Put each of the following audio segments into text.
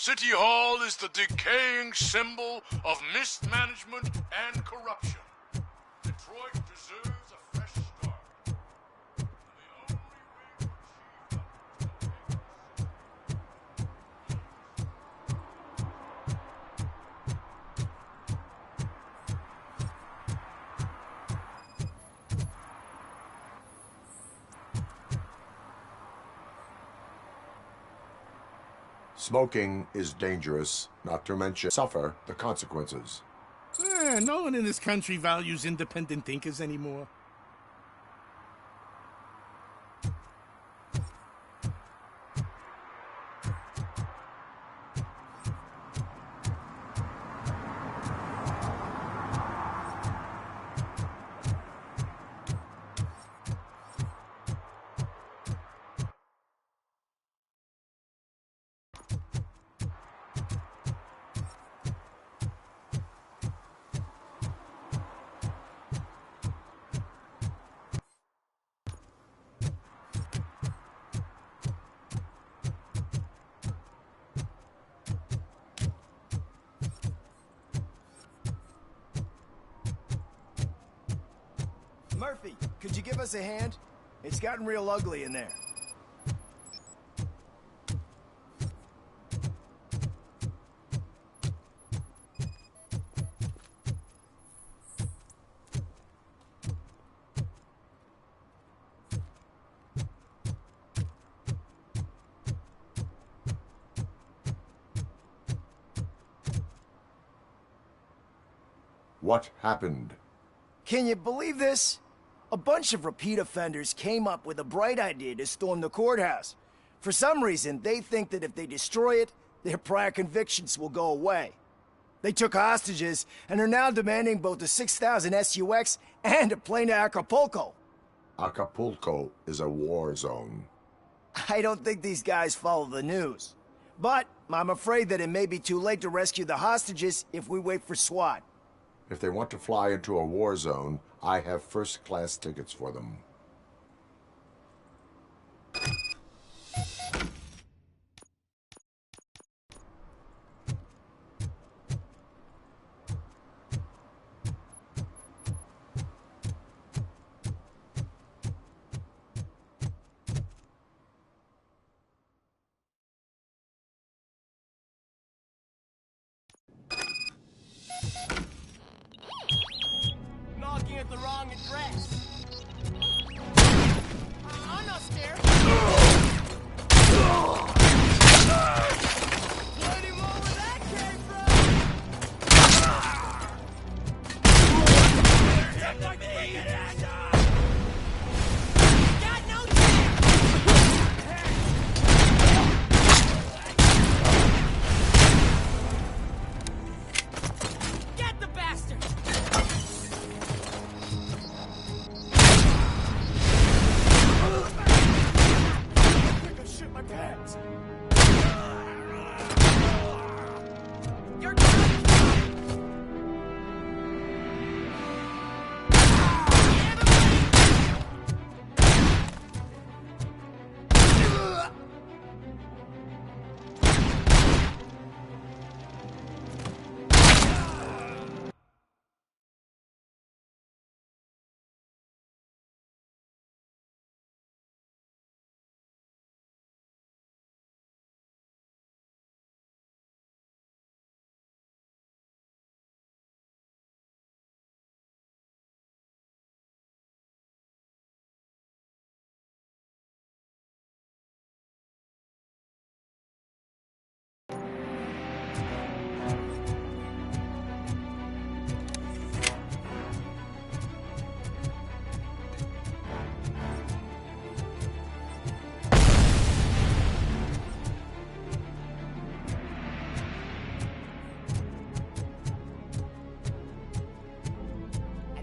City Hall is the decaying symbol of mismanagement and corruption. Detroit deserves a fresh start. And the only way to achieve Smoking is dangerous, not to mention suffer the consequences. No one in this country values independent thinkers anymore. Murphy, could you give us a hand? It's gotten real ugly in there. What happened? Can you believe this? A bunch of repeat offenders came up with a bright idea to storm the courthouse. For some reason, they think that if they destroy it, their prior convictions will go away. They took hostages and are now demanding both a 6,000 SUX and a plane to Acapulco. Acapulco is a war zone. I don't think these guys follow the news. But I'm afraid that it may be too late to rescue the hostages if we wait for SWAT. If they want to fly into a war zone, I have first-class tickets for them. Knocking at the wrong address. I'm not scared. Plenty more where that came Got no chance. Get the bastard. You're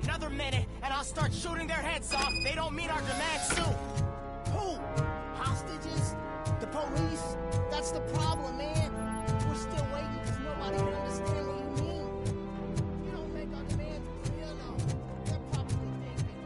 another minute, and I'll start shooting their heads off. They don't meet our demands soon. Who? Hostages? The police? That's the problem, man. We're still waiting because nobody can understand what you mean. You don't make our demands clear, no. They're probably thinking,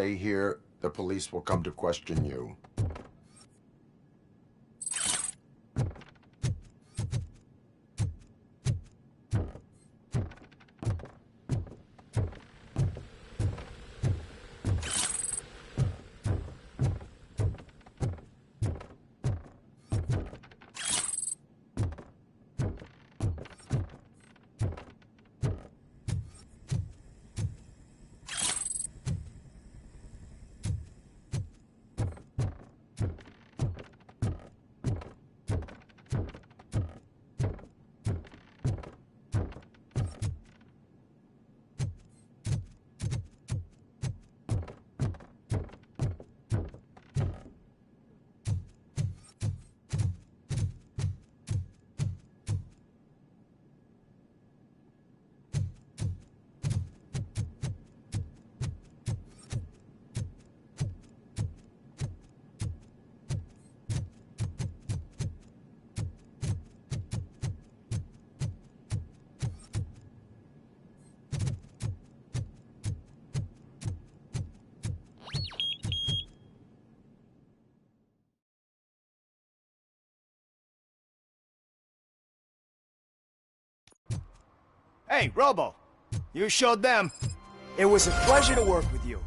stay here, the police will come to question you. Hey, Robo, you showed them. It was a pleasure to work with you.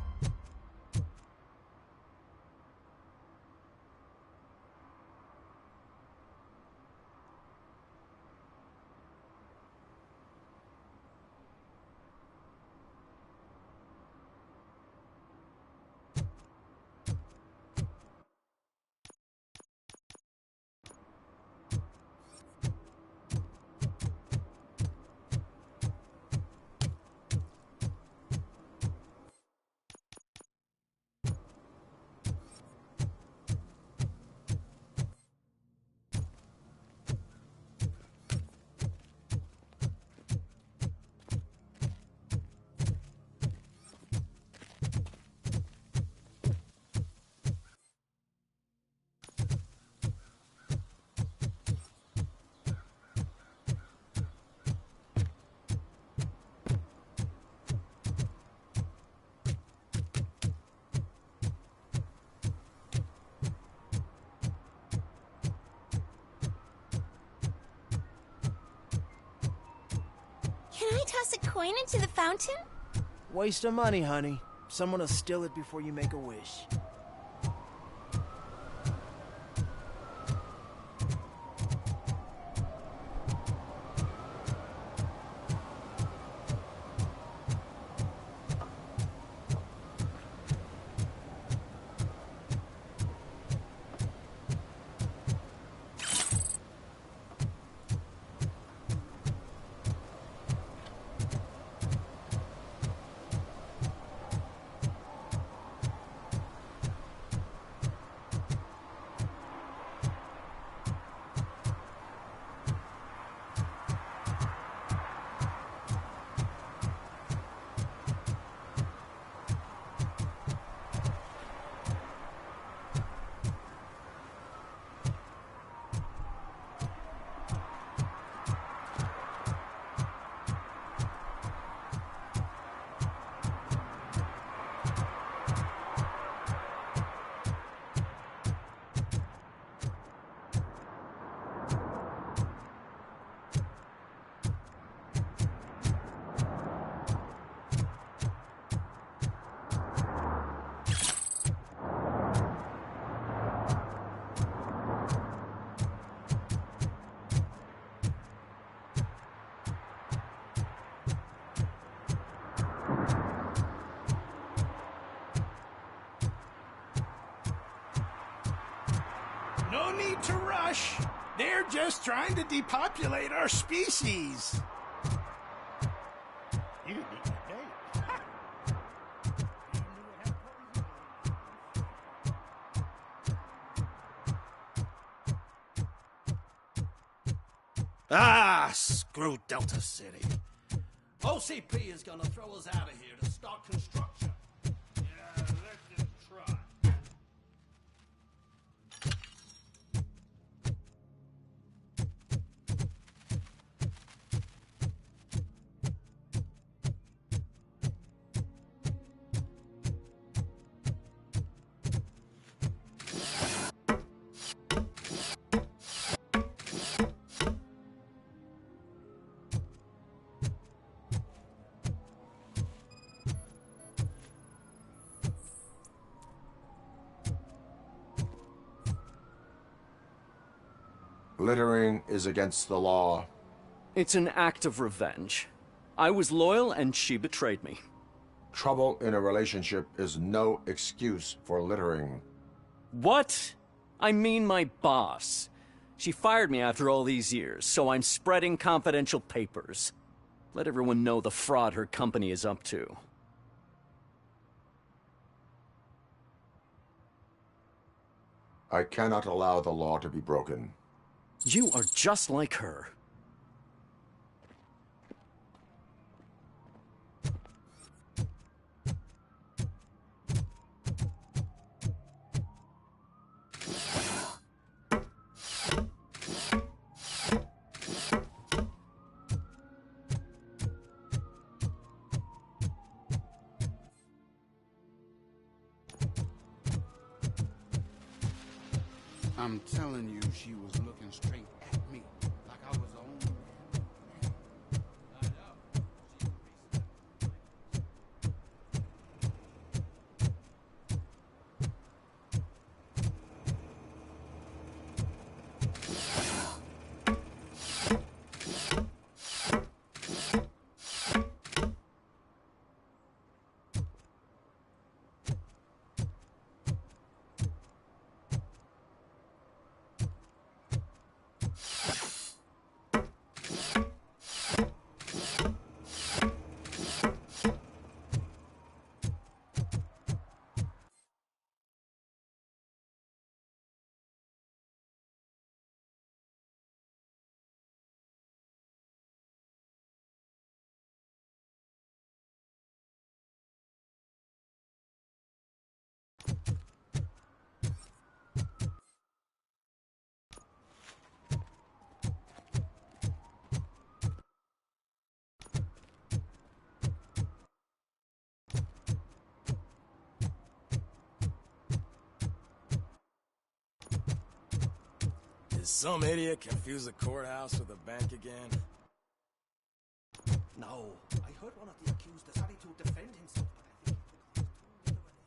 Can I toss a coin into the fountain? Waste of money, honey. Someone will steal it before you make a wish. No need to rush. They're just trying to depopulate our species. You need to date. Ah, screw Delta City. OCP is gonna throw us out of here to start construction. Yeah, let them try. Littering is against the law. It's an act of revenge. I was loyal and she betrayed me. Trouble in a relationship is no excuse for littering. What? I mean my boss. She fired me after all these years, so I'm spreading confidential papers. Let everyone know the fraud her company is up to. I cannot allow the law to be broken. You are just like her. I'm telling you, she was looking straight at me, like I was the only Did some idiot confuse the courthouse with a bank again? No, I heard one of the accused decided to defend himself, but I think he took too literally.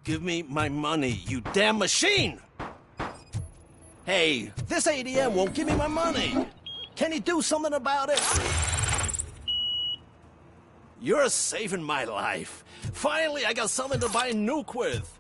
Give me my money, you damn machine! Hey, this ADM won't give me my money! Can you do something about it? You're saving my life. Finally, I got something to buy a nuke with.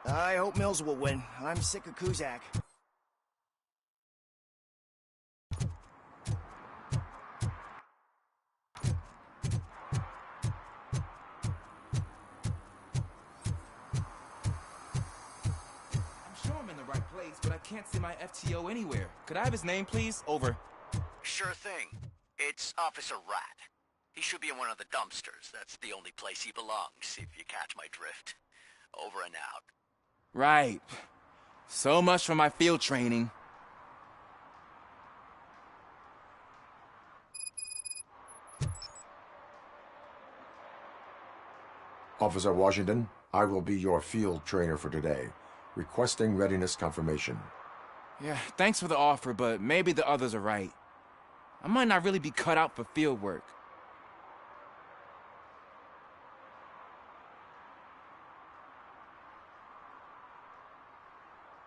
I hope Mills will win. I'm sick of Kuzak. I'm sure I'm in the right place, but I can't see my FTO anywhere. Could I have his name, please? Over. Sure thing. It's Officer Rat. He should be in one of the dumpsters. That's the only place he belongs, if you catch my drift. Over and out. Right. So much for my field training. Officer Washington, I will be your field trainer for today. Requesting readiness confirmation. Yeah, thanks for the offer, but maybe the others are right. I might not really be cut out for field work.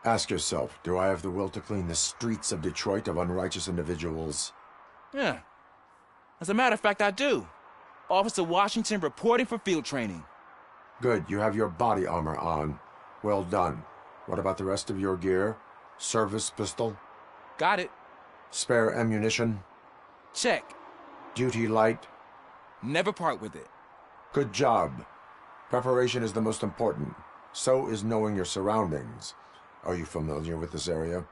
Ask yourself, do I have the will to clean the streets of Detroit of unrighteous individuals? Yeah. As a matter of fact, I do. Officer Washington reporting for field training. Good, you have your body armor on. Well done. What about the rest of your gear? Service pistol? Got it. Spare ammunition? Check. Duty light? Never part with it. Good job. Preparation is the most important. So is knowing your surroundings. Are you familiar with this area?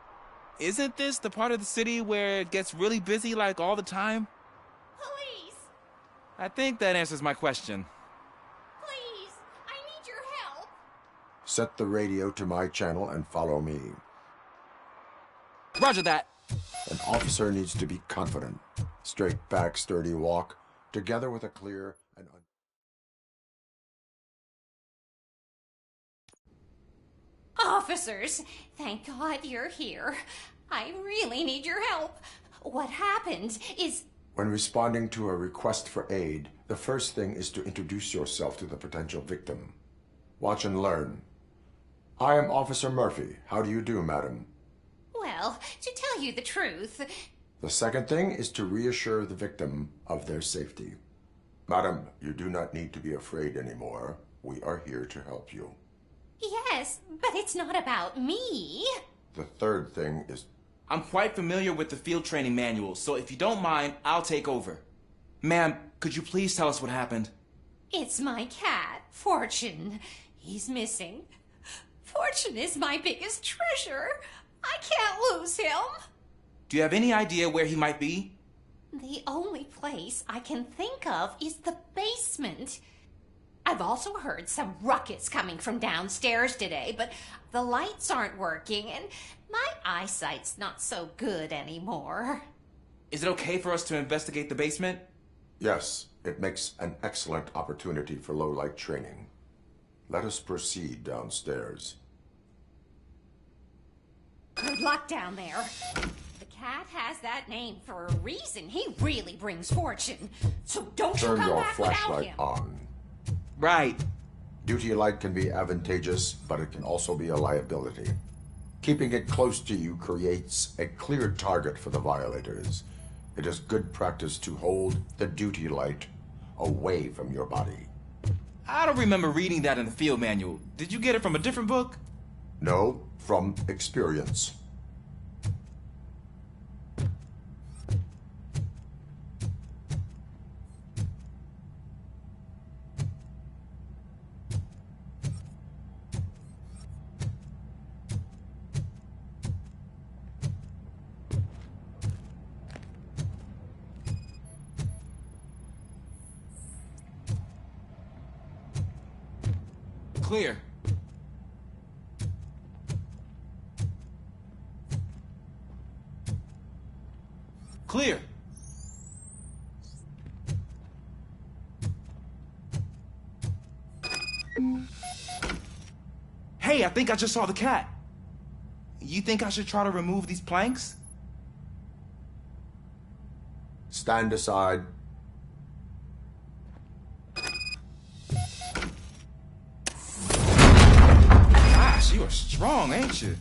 Isn't this the part of the city where it gets really busy like all the time? Police! I think that answers my question. Please! I need your help! Set the radio to my channel and follow me. Roger that. An officer needs to be confident. Straight back, sturdy walk, together with a clear and... Officers, thank God you're here. I really need your help. What happened is... When responding to a request for aid, the first thing is to introduce yourself to the potential victim. Watch and learn. I am Officer Murphy. How do you do, madam? Well, to tell you the truth... The second thing is to reassure the victim of their safety. Madam, you do not need to be afraid anymore. We are here to help you. Yes, but it's not about me. The third thing is... I'm quite familiar with the field training manual, so if you don't mind, I'll take over. Ma'am, could you please tell us what happened? It's my cat, Fortune. He's missing. Fortune is my biggest treasure. I can't lose him. Do you have any idea where he might be? The only place I can think of is the basement. I've also heard some ruckus coming from downstairs today, but the lights aren't working and my eyesight's not so good anymore. Is it okay for us to investigate the basement? Yes, it makes an excellent opportunity for low-light training. Let us proceed downstairs. Good luck down there. The cat has that name for a reason. He really brings fortune. So don't you Turn come your back without flashlight him. on. Right. Duty light can be advantageous, but it can also be a liability. Keeping it close to you creates a clear target for the violators. It is good practice to hold the duty light away from your body. I don't remember reading that in the field manual. Did you get it from a different book? No, from experience. Clear. Clear. Hey, I think I just saw the cat. You think I should try to remove these planks? Stand aside. Gosh, you are strong, ain't you?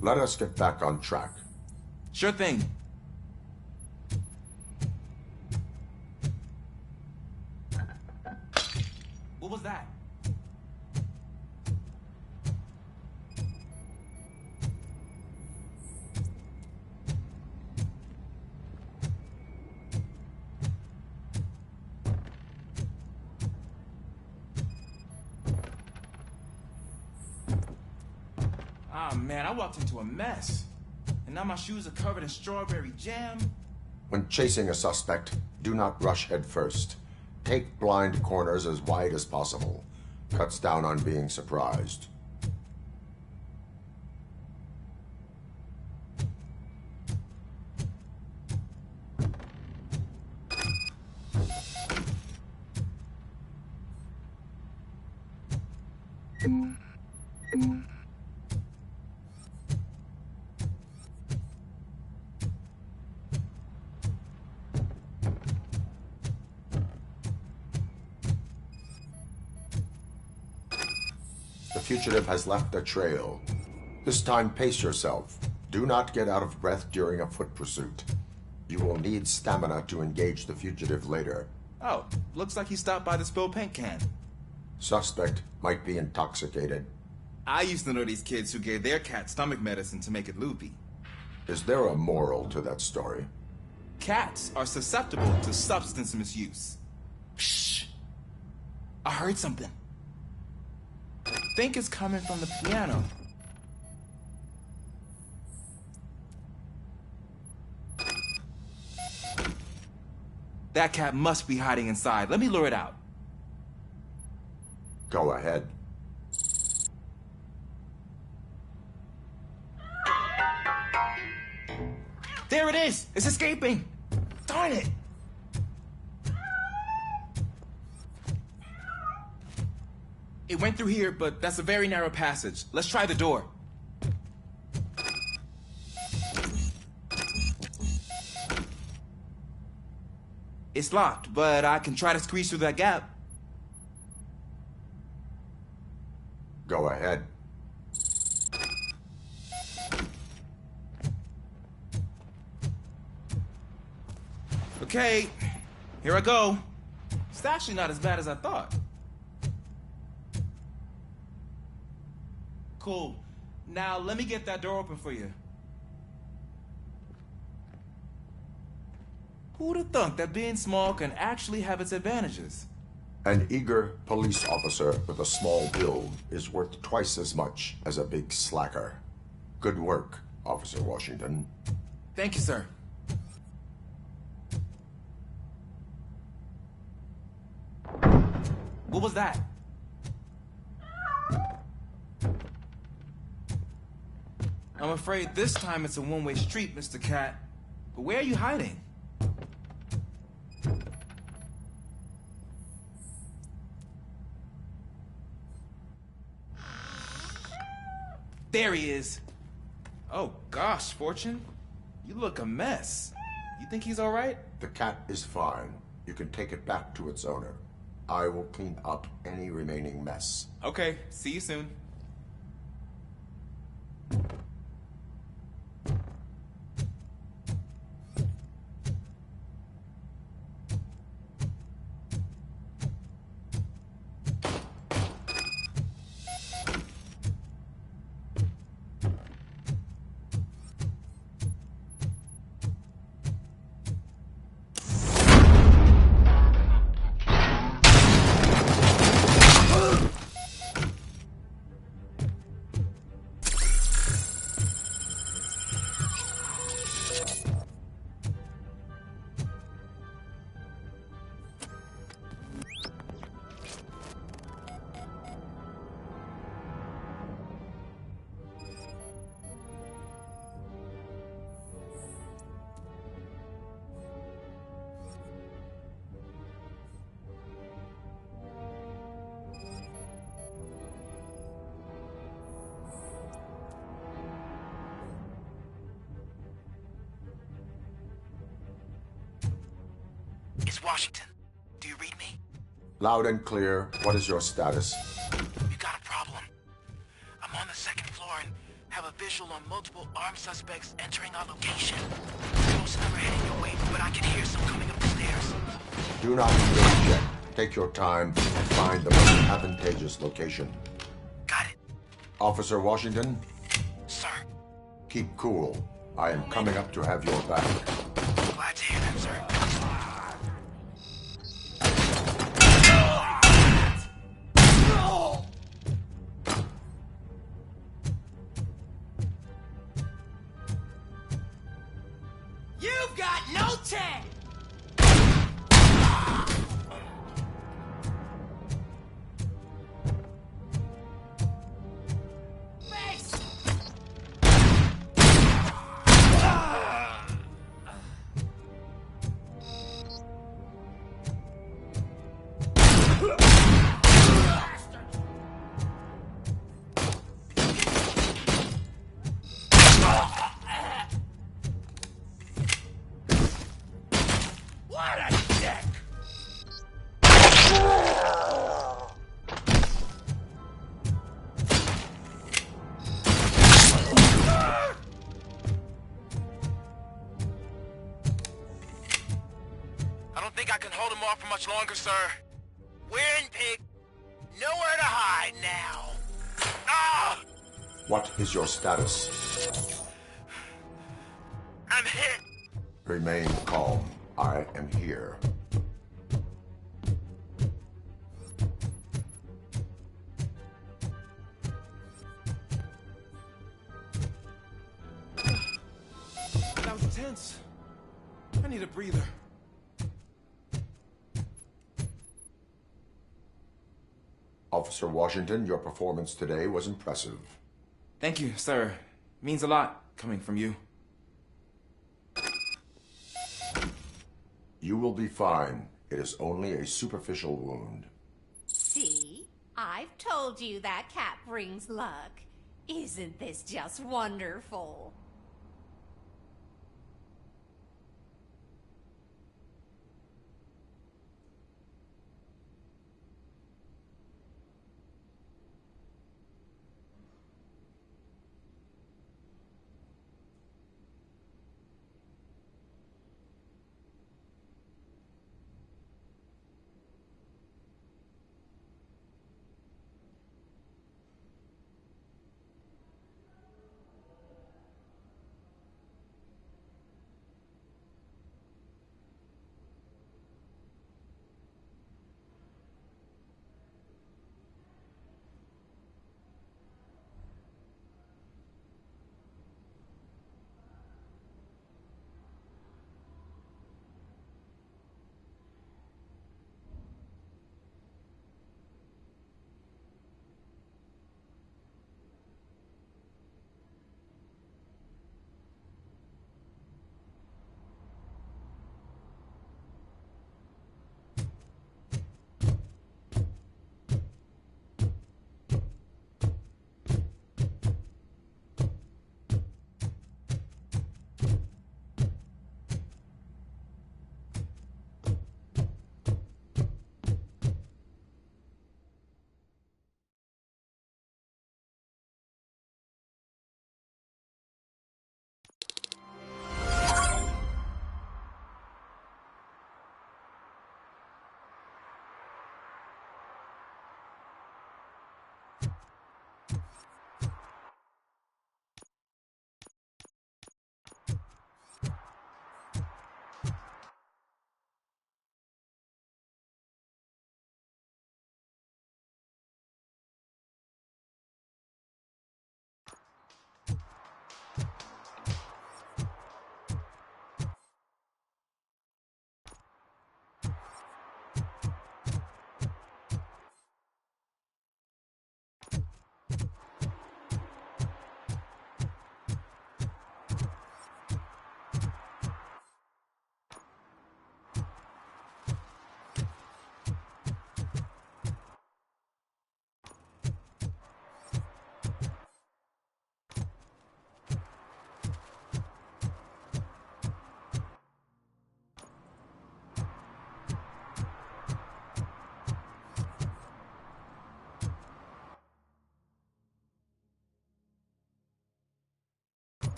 Let us get back on track. Sure thing. What was that? Ah, man, I walked into a mess. And now my shoes are covered in strawberry jam. When chasing a suspect, do not rush head first. Take blind corners as wide as possible. Cuts down on being surprised. The fugitive has left a trail. This time, pace yourself. Do not get out of breath during a foot pursuit. You will need stamina to engage the fugitive later. Oh, looks like he stopped by the spilled paint can. Suspect might be intoxicated. I used to know these kids who gave their cat stomach medicine to make it loopy. Is there a moral to that story? Cats are susceptible to substance misuse. Shh! I heard something. I think it's coming from the piano. That cat must be hiding inside. Let me lure it out. Go ahead. There it is! It's escaping! Darn it! It went through here, but that's a very narrow passage. Let's try the door. It's locked, but I can try to squeeze through that gap. Go ahead. Okay, here I go. It's actually not as bad as I thought. Cool. Now let me get that door open for you. Who'd have thunk that being small can actually have its advantages? An eager police officer with a small build is worth twice as much as a big slacker. Good work, Officer Washington. Thank you, sir. What was that? I'm afraid this time it's a one-way street, Mr. Cat. But where are you hiding? There he is. Oh gosh, Fortune. You look a mess. You think he's all right? The cat is fine. You can take it back to its owner. I will clean up any remaining mess. Okay, see you soon. It's Washington. Do you read me? Loud and clear. What is your status? You got a problem. I'm on the second floor and have a visual on multiple armed suspects entering our location. Most never heading your way, but I can hear some coming up the stairs. Do not engage yet. Take your time and find the most advantageous location. Got it. Officer Washington? Sir. Keep cool. I am coming up to have your back. Glad to hear that, sir. You've got no chance! What a dick! I don't think I can hold him off for much longer, sir. We're in, pig. Nowhere to hide now. Ah! What is your status? I'm hit. Remain calm. I am here. That was tense. I need a breather. Officer Washington, your performance today was impressive. Thank you, sir. Means a lot coming from you. You will be fine. It is only a superficial wound. See? I've told you that cat brings luck. Isn't this just wonderful?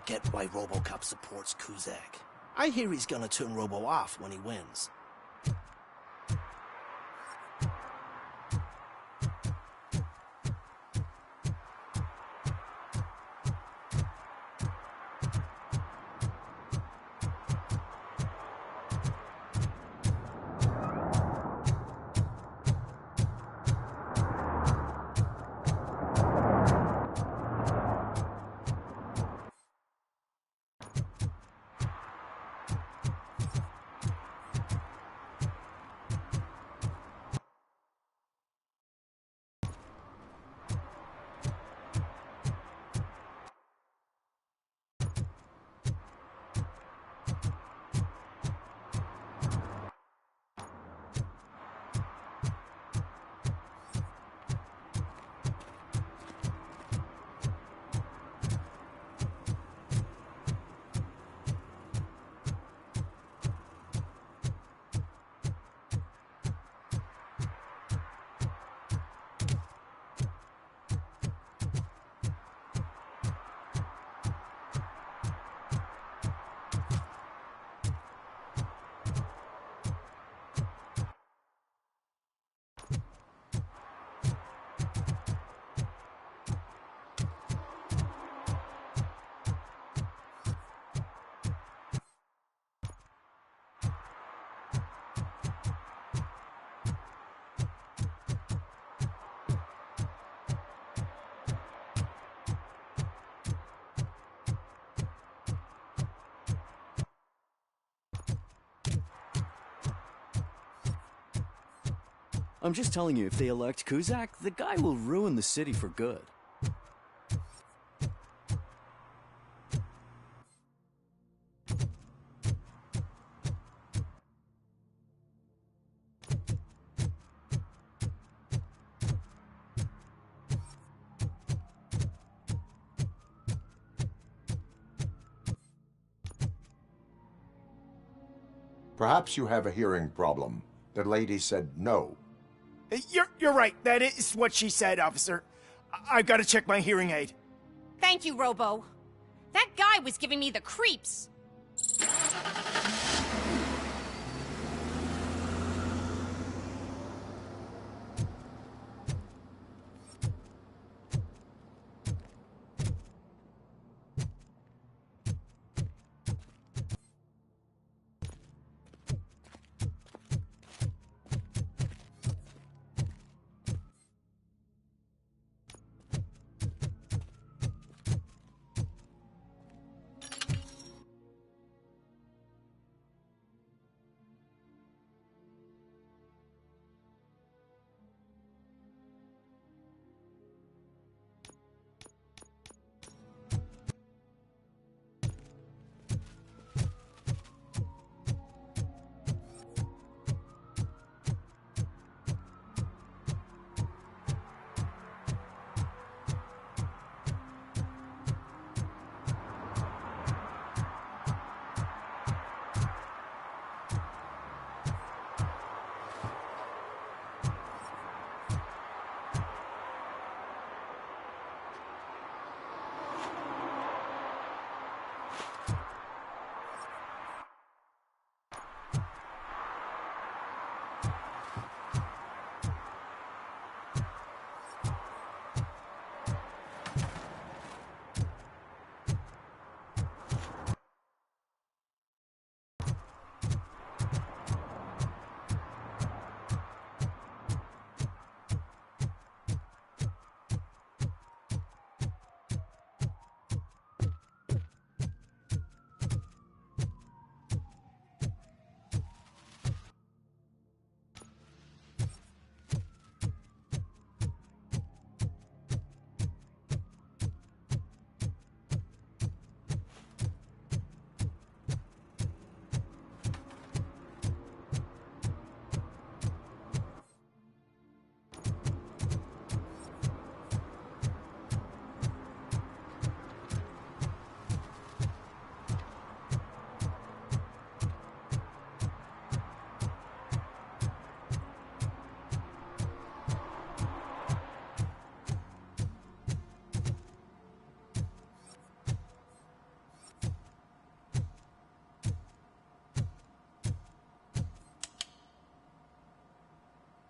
get why Robocop supports Kuzak. I hear he's gonna turn Robo off when he wins. I'm just telling you, if they elect Kuzak, the guy will ruin the city for good. Perhaps you have a hearing problem. The lady said no. You're right. That is what she said, officer. I've got to check my hearing aid. Thank you, Robo. That guy was giving me the creeps.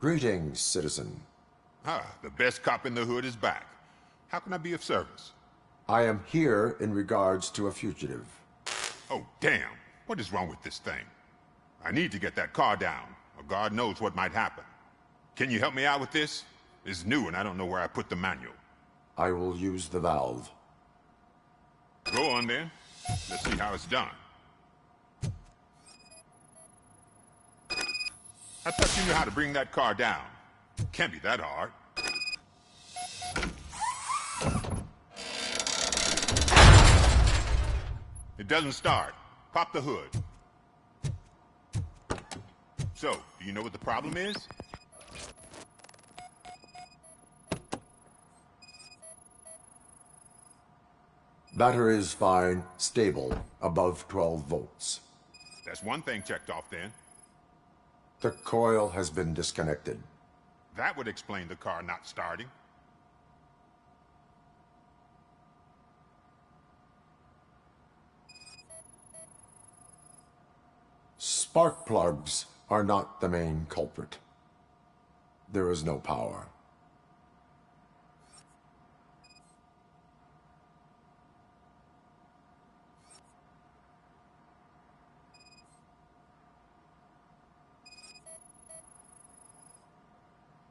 Greetings, citizen. Ah, the best cop in the hood is back. How can I be of service? I am here in regards to a fugitive. Oh, damn. What is wrong with this thing? I need to get that car down, or God knows what might happen. Can you help me out with this? It's new and I don't know where I put the manual. I will use the valve. Go on then. Let's see how it's done. I thought you knew how to bring that car down. Can't be that hard. It doesn't start. Pop the hood. So, do you know what the problem is? Battery is fine, stable, above 12 volts. That's one thing checked off then. The coil has been disconnected. That would explain the car not starting. Spark plugs are not the main culprit. There is no power.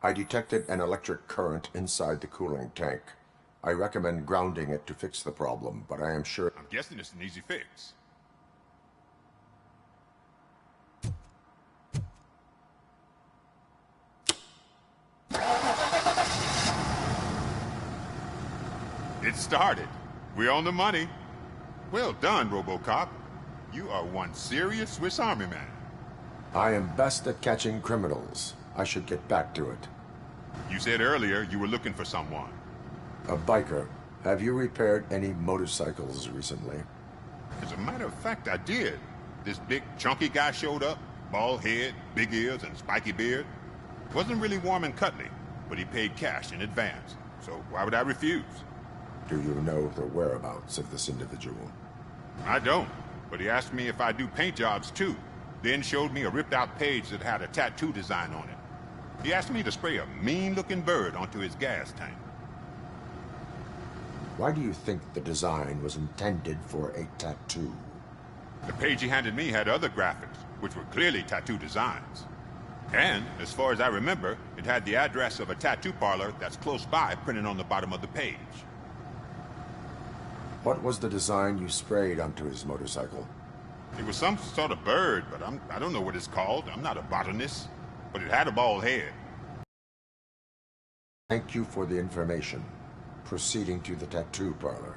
I detected an electric current inside the cooling tank. I recommend grounding it to fix the problem, but I am sure... I'm guessing it's an easy fix. It started. We're on the money. Well done, Robocop. You are one serious Swiss Army man. I am best at catching criminals. I should get back to it. You said earlier you were looking for someone. A biker. Have you repaired any motorcycles recently? As a matter of fact, I did. This big, chunky guy showed up. Bald head, big ears, and spiky beard. Wasn't really warm and cuddly, but he paid cash in advance. So why would I refuse? Do you know the whereabouts of this individual? I don't, but he asked me if I do paint jobs too. Then showed me a ripped-out page that had a tattoo design on it. He asked me to spray a mean-looking bird onto his gas tank. Why do you think the design was intended for a tattoo? The page he handed me had other graphics, which were clearly tattoo designs. And, as far as I remember, it had the address of a tattoo parlor that's close by printed on the bottom of the page. What was the design you sprayed onto his motorcycle? It was some sort of bird, but I don't know what it's called. I'm not a botanist. But it had a bald head. Thank you for the information. Proceeding to the tattoo parlor.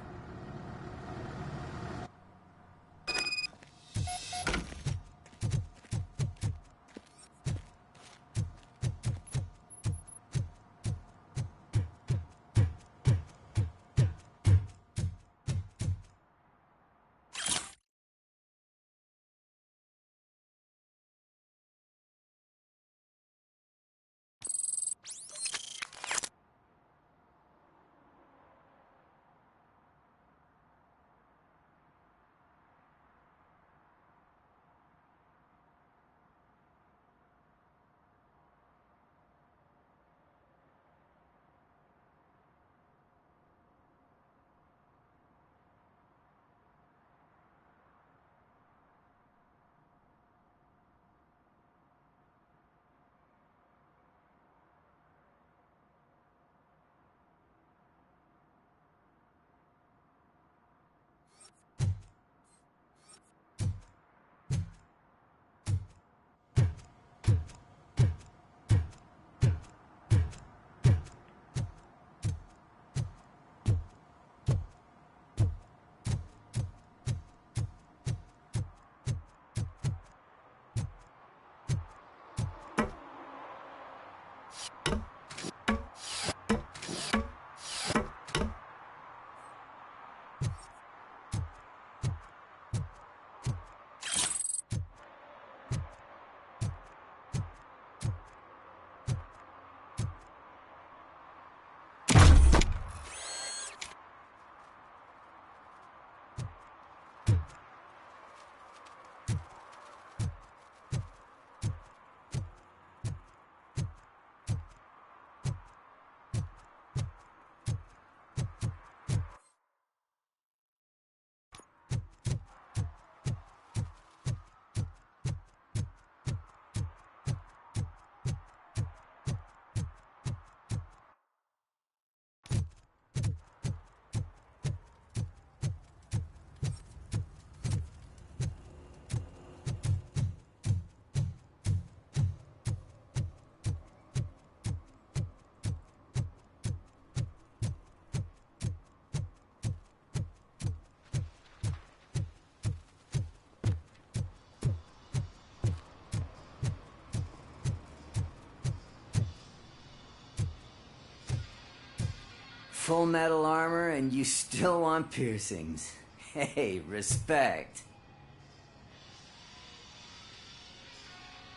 full metal armor and you still want piercings. Hey, respect.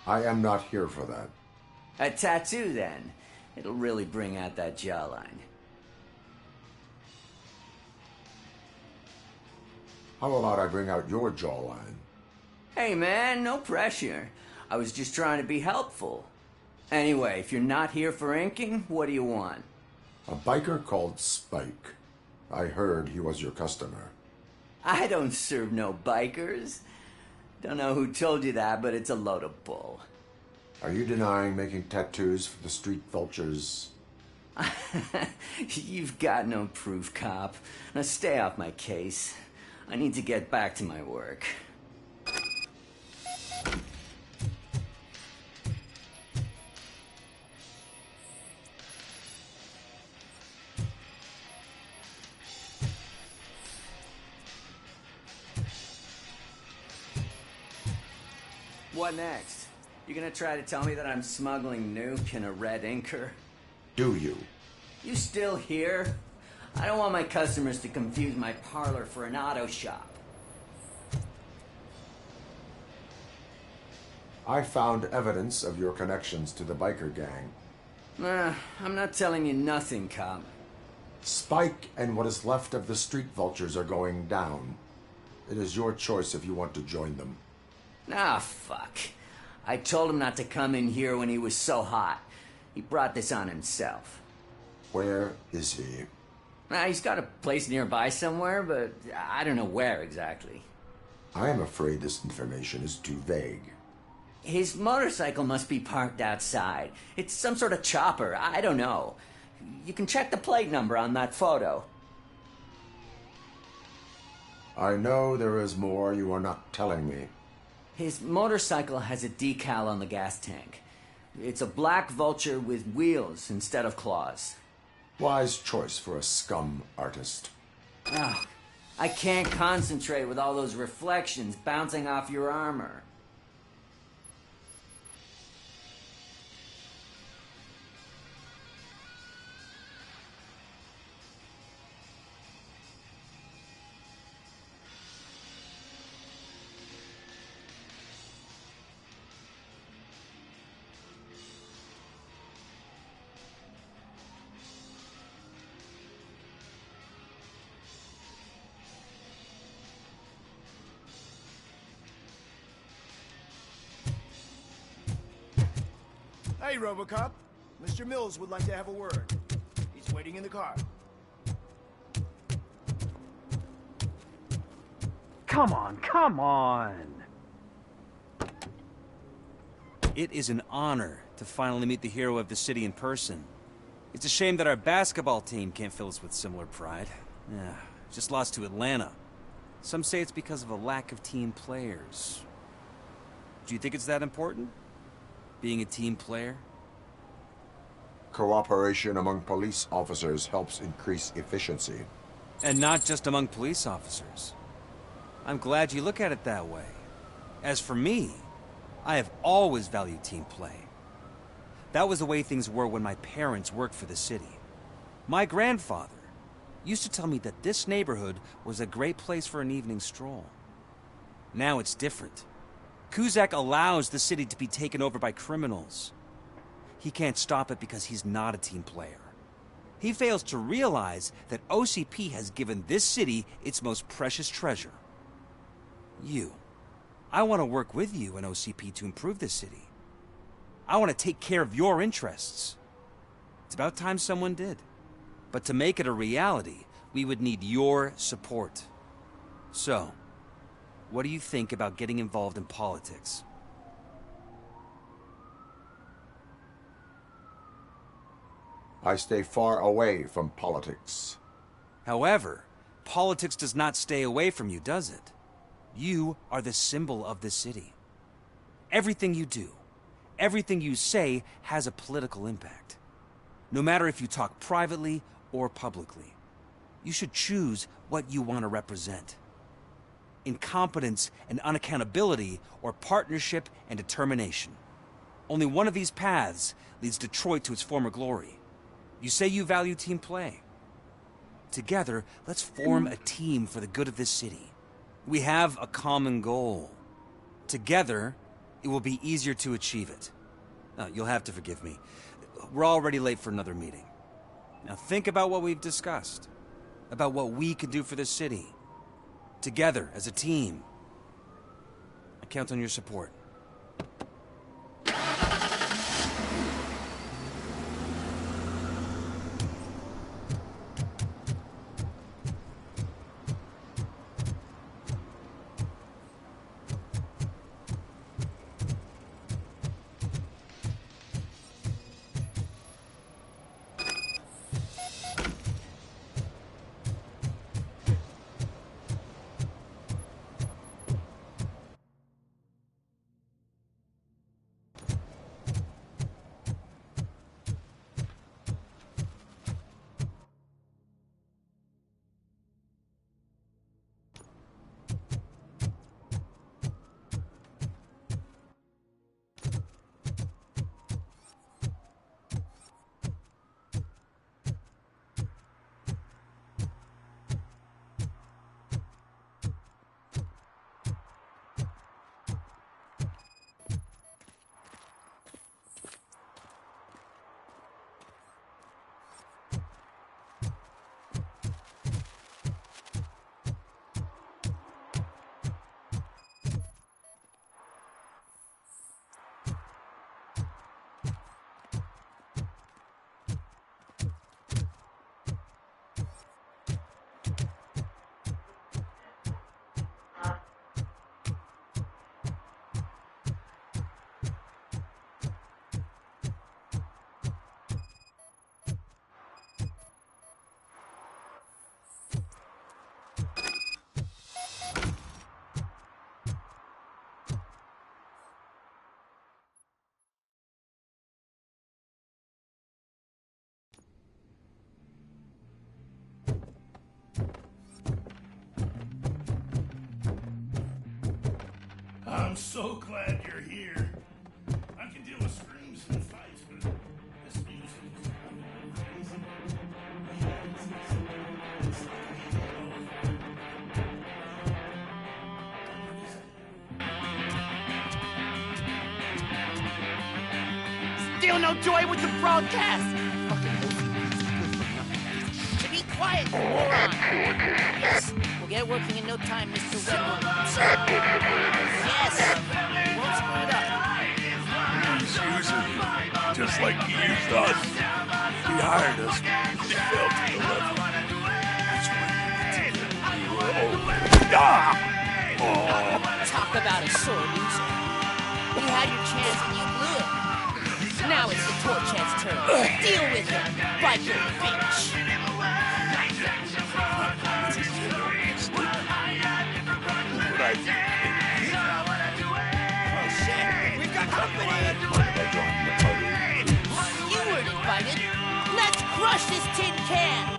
I am not here for that. A tattoo, then. It'll really bring out that jawline. How about I bring out your jawline? Hey, man, no pressure. I was just trying to be helpful. Anyway, if you're not here for inking, what do you want? A biker called Spike. I heard he was your customer. I don't serve no bikers. Don't know who told you that, but it's a load of bull. Are you denying making tattoos for the street vultures? You've got no proof, cop. Now stay off my case. I need to get back to my work. What next? You gonna try to tell me that I'm smuggling nuke in a red inker? Do you? You still here? I don't want my customers to confuse my parlor for an auto shop. I found evidence of your connections to the biker gang. I'm not telling you nothing, cop. Spike and what is left of the street vultures are going down. It is your choice if you want to join them. Ah, fuck. I told him not to come in here when he was so hot. He brought this on himself. Where is he? He's got a place nearby somewhere, but I don't know where exactly. I am afraid this information is too vague. His motorcycle must be parked outside. It's some sort of chopper. I don't know. You can check the plate number on that photo. I know there is more you are not telling me. His motorcycle has a decal on the gas tank. It's a black vulture with wheels instead of claws. Wise choice for a scum artist. I can't concentrate with all those reflections bouncing off your armor. Hey, Robocop. Mr. Mills would like to have a word. He's waiting in the car. Come on, come on! It is an honor to finally meet the hero of the city in person. It's a shame that our basketball team can't fill us with similar pride. Just lost to Atlanta. Some say it's because of a lack of team players. Do you think it's that important? Being a team player? Cooperation among police officers helps increase efficiency. And not just among police officers. I'm glad you look at it that way. As for me, I have always valued team play. That was the way things were when my parents worked for the city. My grandfather used to tell me that this neighborhood was a great place for an evening stroll. Now it's different. Cusack allows the city to be taken over by criminals. He can't stop it because he's not a team player. He fails to realize that OCP has given this city its most precious treasure. You. I want to work with you and OCP to improve this city. I want to take care of your interests. It's about time someone did. But to make it a reality, we would need your support. So, what do you think about getting involved in politics? I stay far away from politics. However, politics does not stay away from you, does it? You are the symbol of the city. Everything you do, everything you say has a political impact. No matter if you talk privately or publicly, you should choose what you want to represent. Incompetence and unaccountability, or partnership and determination. Only one of these paths leads Detroit to its former glory. You say you value team play. Together, let's form a team for the good of this city. We have a common goal. Together, it will be easier to achieve it. You'll have to forgive me. We're already late for another meeting. Now think about what we've discussed. About what we can do for this city. Together, as a team. I count on your support. I'm so glad you're here. I can deal with screams and fights, but this music is crazy. Still no joy with the broadcast. Be quiet, you moron. Yes, we'll get it working in no time, Mr. Webber. Yes, we won't screw it up. He's using you, just like he used us. He hired us. He fell to the left. That's why we were open. Talk about a sore loser. You had your chance and you blew it. Now it's the Torchhead's turn. Deal with him, biker bitch. Oh shit, we've got company. You weren't invited. Let's crush this tin can.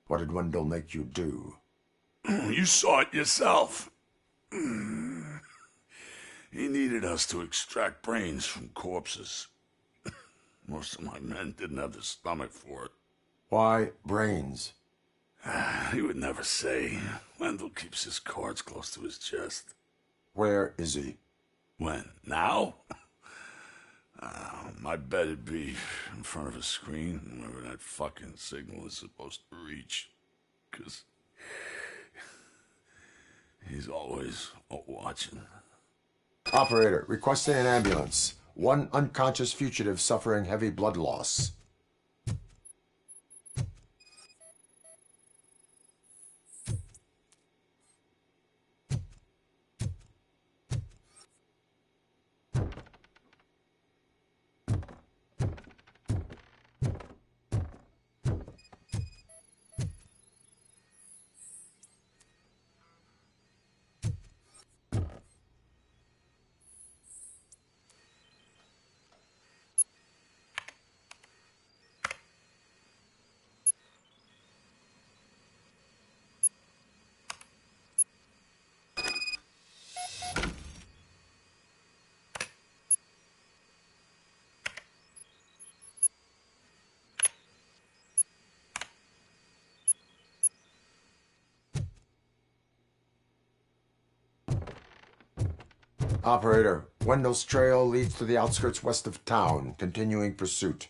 What did Wendell make you do? You saw it yourself. He needed us to extract brains from corpses. Most of my men didn't have the stomach for it. Why brains? He would never say. Wendell keeps his cards close to his chest. Where is he? When? Now? I bet it'd be in front of a screen, wherever that fucking signal is supposed to reach. 'Cause he's always watching. Operator, requesting an ambulance. One unconscious fugitive suffering heavy blood loss. Operator, Wendell's trail leads to the outskirts west of town, continuing pursuit.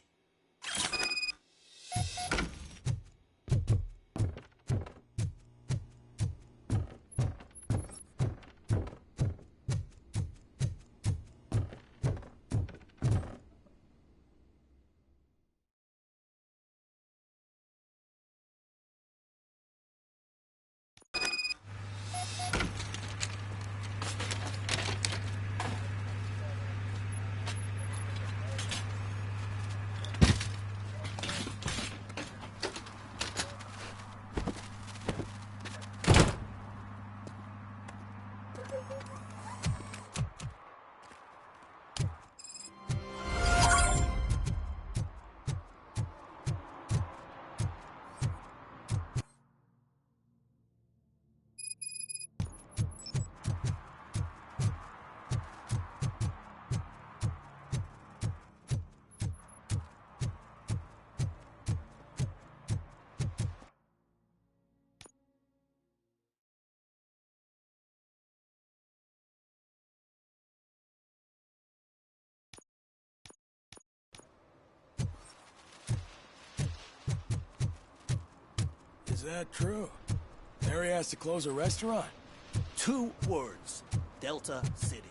Is that true? Mary has to close a restaurant? 2 words. Delta City.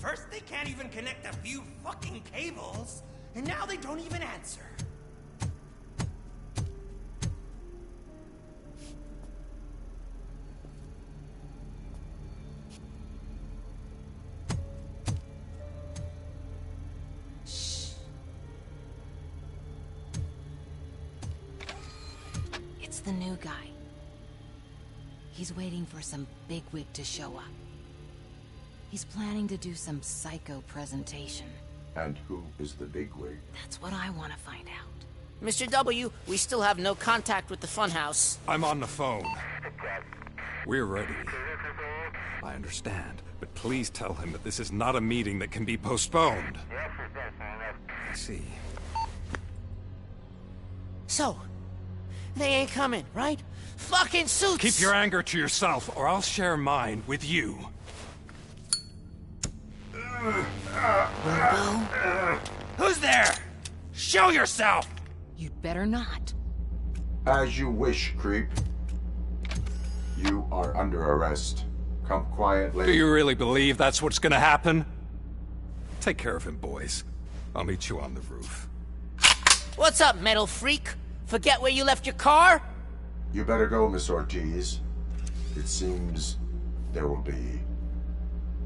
First, they can't even connect a few fucking cables, and now they don't even answer. Shh. It's the new guy. He's waiting for some bigwig to show up. He's planning to do some psycho presentation. And who is the bigwig? That's what I want to find out. Mr. W, we still have no contact with the funhouse. I'm on the phone. We're ready. I understand, but please tell him that this is not a meeting that can be postponed. I see. So, they ain't coming, right? Fucking suits! Keep your anger to yourself, or I'll share mine with you. Robo? Who's there? Show yourself! You'd better not. As you wish, creep. You are under arrest. Come quietly. Do you really believe that's what's gonna happen? Take care of him, boys. I'll meet you on the roof. What's up, metal freak? Forget where you left your car? You better go, Miss Ortiz. It seems there will be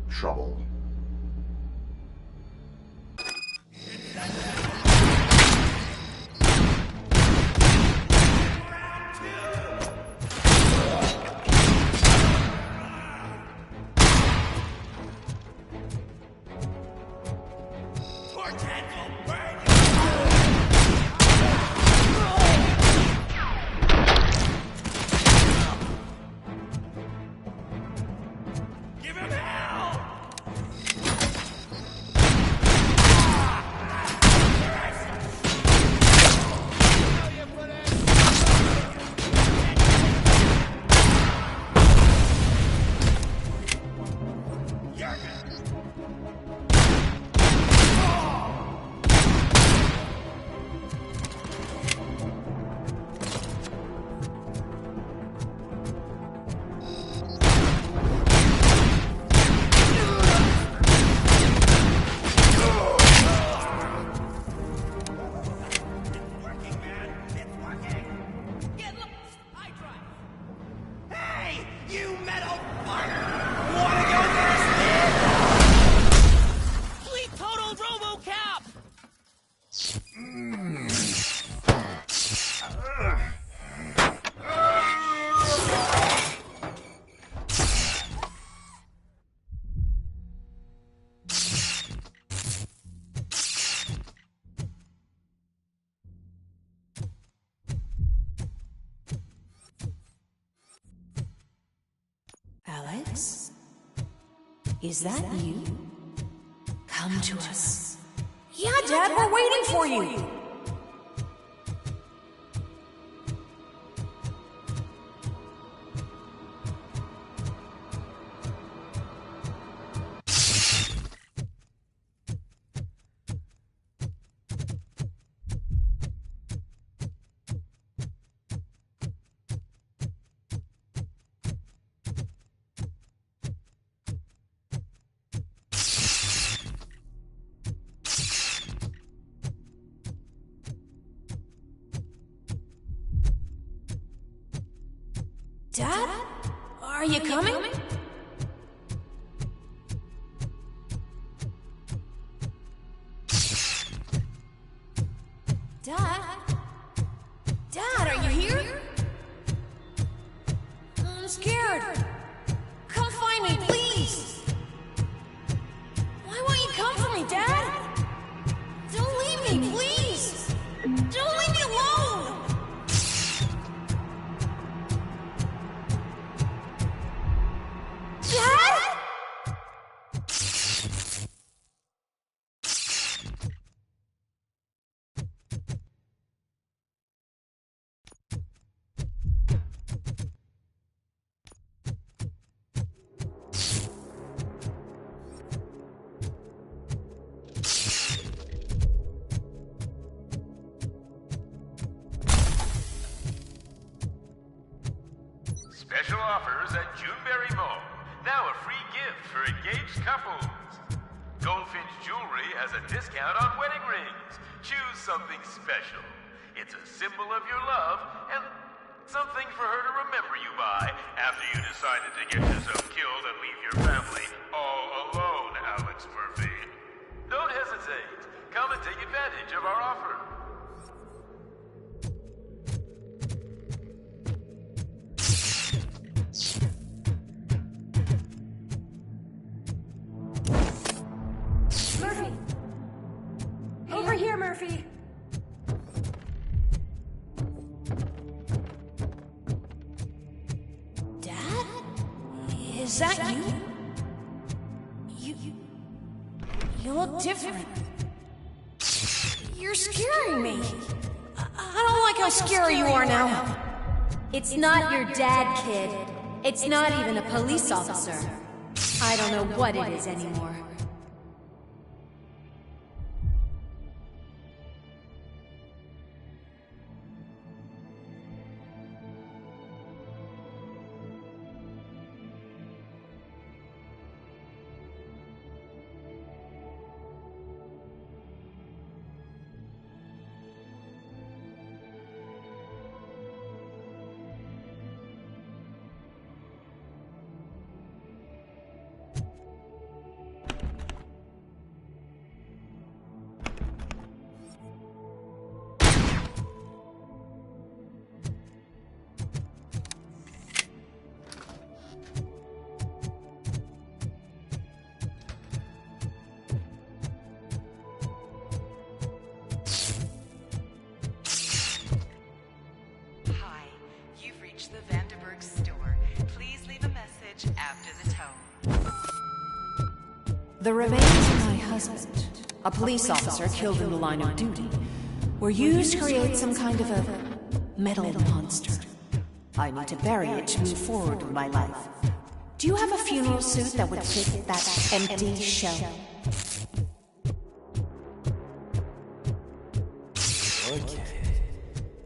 trouble. Alex? Is that you? Come to us. Yeah, Dad, we're waiting for you. Dad? Are you coming? Dad? Dad, are you here? I'm scared. Come find me, please. Why won't you come for me, Dad? Don't leave me, please. Don't leave me alone. Dad? Special offers at Juneberry Mall. Now a free gift for engaged couples. Goldfinch Jewelry has a discount on wedding rings. Choose something special. It's a symbol of your love and something for her to remember you by after you decided to get yourself killed and leave your family all alone, Alex Murphy. Don't hesitate. Come and take advantage of our offer. Murphy! Over here, Murphy! Is that you? You look different. You're scaring me. I don't like how scary you are now. It's not your dad, kid. It's not even a police officer. I don't know what it is anymore. The remains of my husband, a police officer killed in the line of duty, were used to create some kind of a metal monster. I need to bury it to move forward with my life. Do you have a funeral suit that would fit that empty shell? Okay.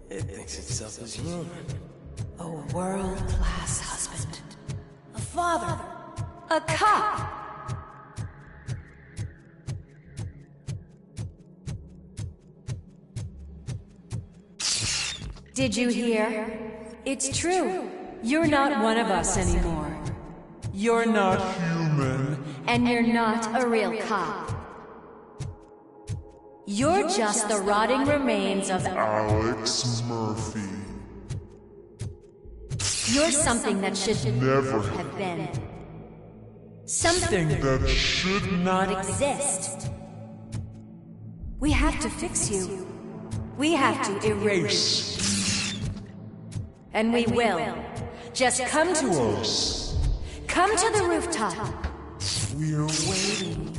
It thinks itself as human. A world-class husband. A father. A cop. Did you hear? It's true. You're not one of us anymore. You're not human. And you're not a real cop. You're just the rotting remains of Alex Murphy. You're something that should Never have been. Something that should not exist. We have to fix you. We have to erase. And we will. Just come to us. Come to the rooftop. We're waiting.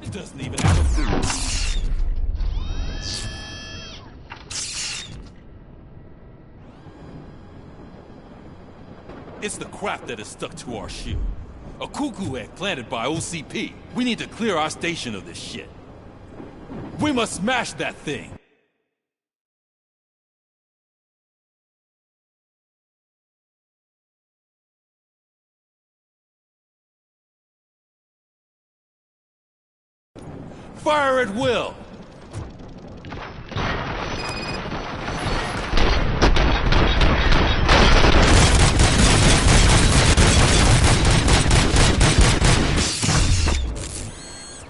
It doesn't even have a food. It's the crap that is stuck to our shoe. A cuckoo egg planted by OCP. We need to clear our station of this shit. We must smash that thing! Fire at will!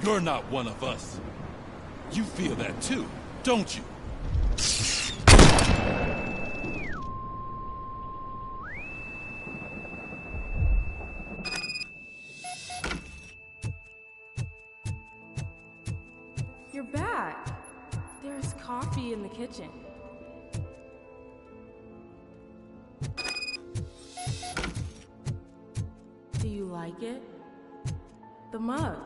You're not one of us. You feel that too, don't you? You're back. There's coffee in the kitchen. Do you like it? The mug.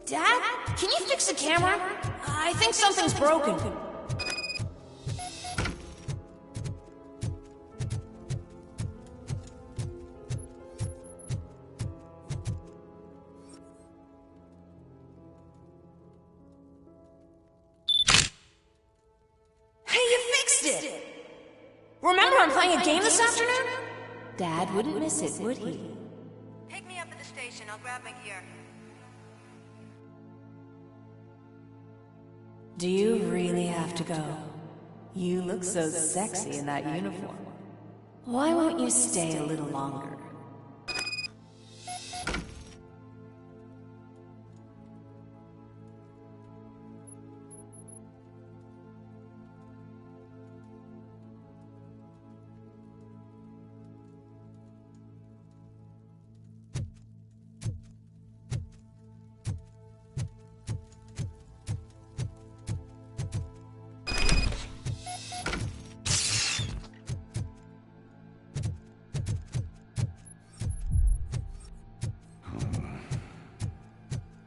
Dad, can you fix the camera? I think something's broken. Hey, you fixed it! Remember I'm playing a game this afternoon? Dad wouldn't miss it, would he? Pick me up at the station. I'll grab my gear. Do you really have to go? You look so sexy in that uniform. Why won't you stay a little longer?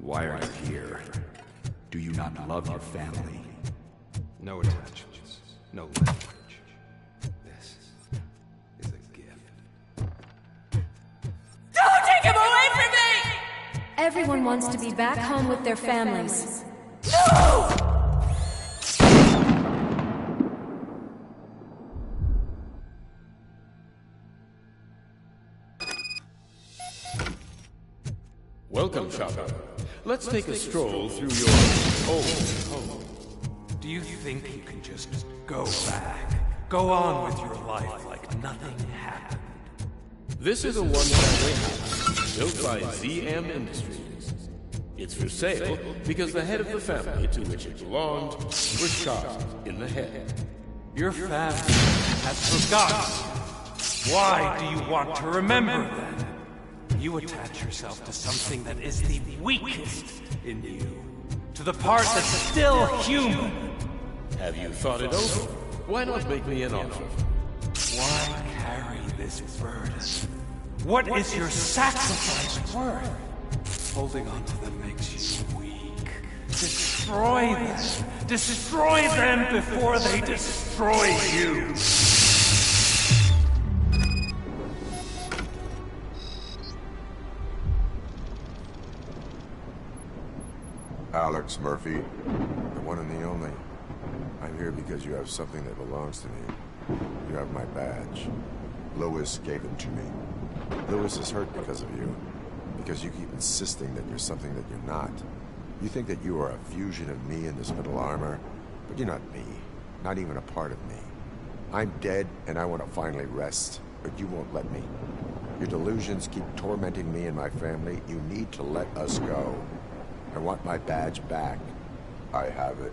Why are you here? Do you not love your family? No attachments, no language. This is a gift. Don't take him away from me! Everyone wants to be back home with their families. No! Welcome, shopper. Let's take a stroll through your old home. Do you think you can just go back? Go on with your life like nothing happened? This is a one-family house built by ZM Industries. It's for sale because the head of the family to which it belonged was shot in the head. Your family has forgotten. Why do you want to remember then? You attach yourself to something that is the weakest in you. To the part that's still human. Have you thought it over? Why not make me an offer? Why carry this burden? What is your sacrifice worth? Holding on to them makes you weak. Destroy them. Destroy them before they destroy you. Alex Murphy, the one and the only. I'm here because you have something that belongs to me. You have my badge. Lewis gave it to me. Lewis is hurt because of you. Because you keep insisting that you're something that you're not. You think that you are a fusion of me in this metal armor, but you're not me. Not even a part of me. I'm dead, and I want to finally rest, but you won't let me. Your delusions keep tormenting me and my family. You need to let us go. I want my badge back. I have it,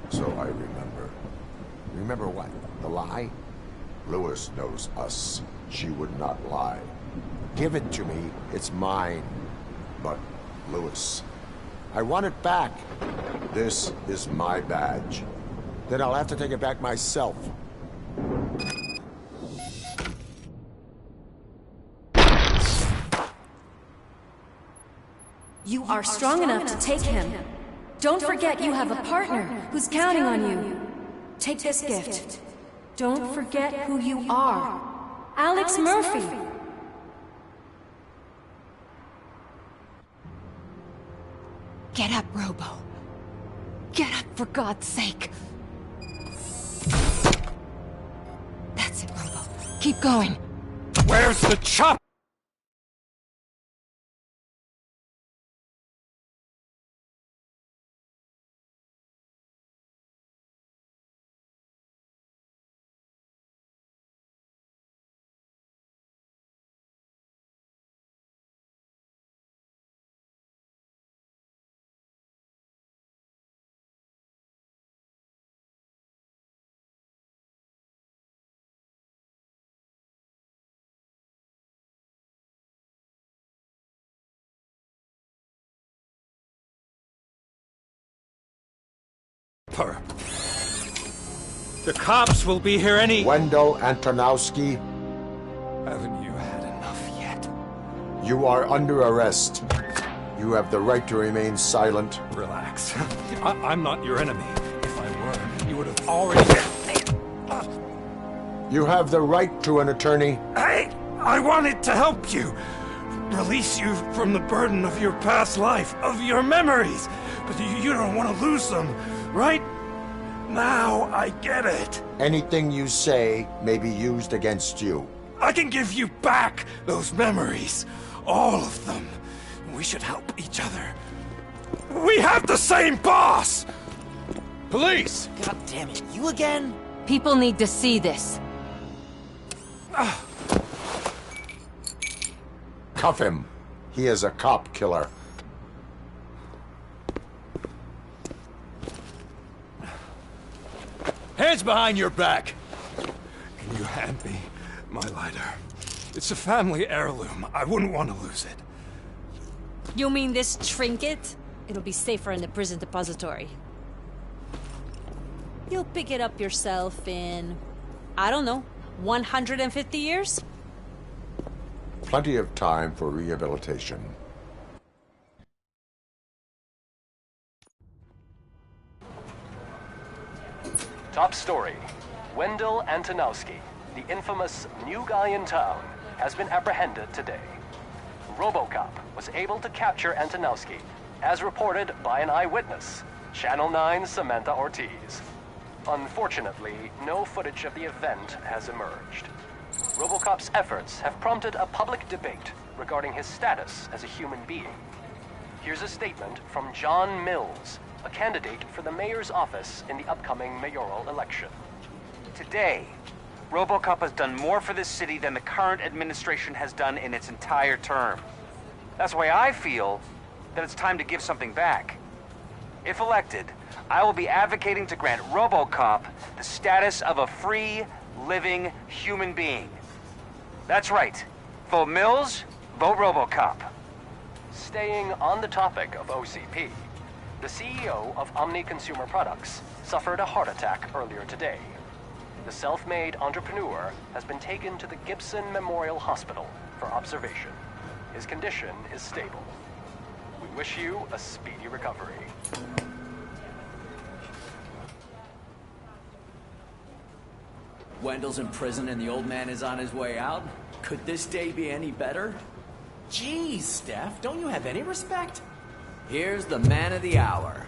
so I remember. Remember what? The lie? Lewis knows us. She would not lie. Give it to me. It's mine. But, Lewis, I want it back. This is my badge. Then I'll have to take it back myself. You are strong enough to take him. Don't forget you have a partner who's counting on you. Take this gift. Don't forget who you are. Alex Murphy. Get up, Robo. Get up, for God's sake. That's it, Robo. Keep going. Where's the chop? The cops will be here any— Wendell Antonowski. Haven't you had enough yet? You are under arrest. You have the right to remain silent. Relax. I'm not your enemy. If I were, you would have already— You have the right to an attorney. I wanted to help you. Release you from the burden of your past life, of your memories. But you don't want to lose them, right? Now I get it. Anything you say may be used against you. I can give you back those memories. All of them. We should help each other. We have the same boss! Police! God damn it, you again? People need to see this. Cuff him. He is a cop killer. Hands behind your back! Can you hand me my lighter? It's a family heirloom. I wouldn't want to lose it. You mean this trinket? It'll be safer in the prison depository. You'll pick it up yourself in, I don't know, 150 years? Plenty of time for rehabilitation. Top story. Wendell Antonowski, the infamous new guy in town, has been apprehended today. Robocop was able to capture Antonowski, as reported by an eyewitness, Channel 9's Samantha Ortiz. Unfortunately, no footage of the event has emerged. Robocop's efforts have prompted a public debate regarding his status as a human being. Here's a statement from John Mills, a candidate for the mayor's office in the upcoming mayoral election. Today, Robocop has done more for this city than the current administration has done in its entire term. That's why I feel that it's time to give something back. If elected, I will be advocating to grant Robocop the status of a free, living human being. That's right. Vote Mills, vote Robocop. Staying on the topic of OCP, the CEO of Omni Consumer Products suffered a heart attack earlier today. The self-made entrepreneur has been taken to the Gibson Memorial Hospital for observation. His condition is stable. We wish you a speedy recovery. Wendell's in prison and the old man is on his way out? Could this day be any better? Jeez, Steph, don't you have any respect? Here's the man of the hour.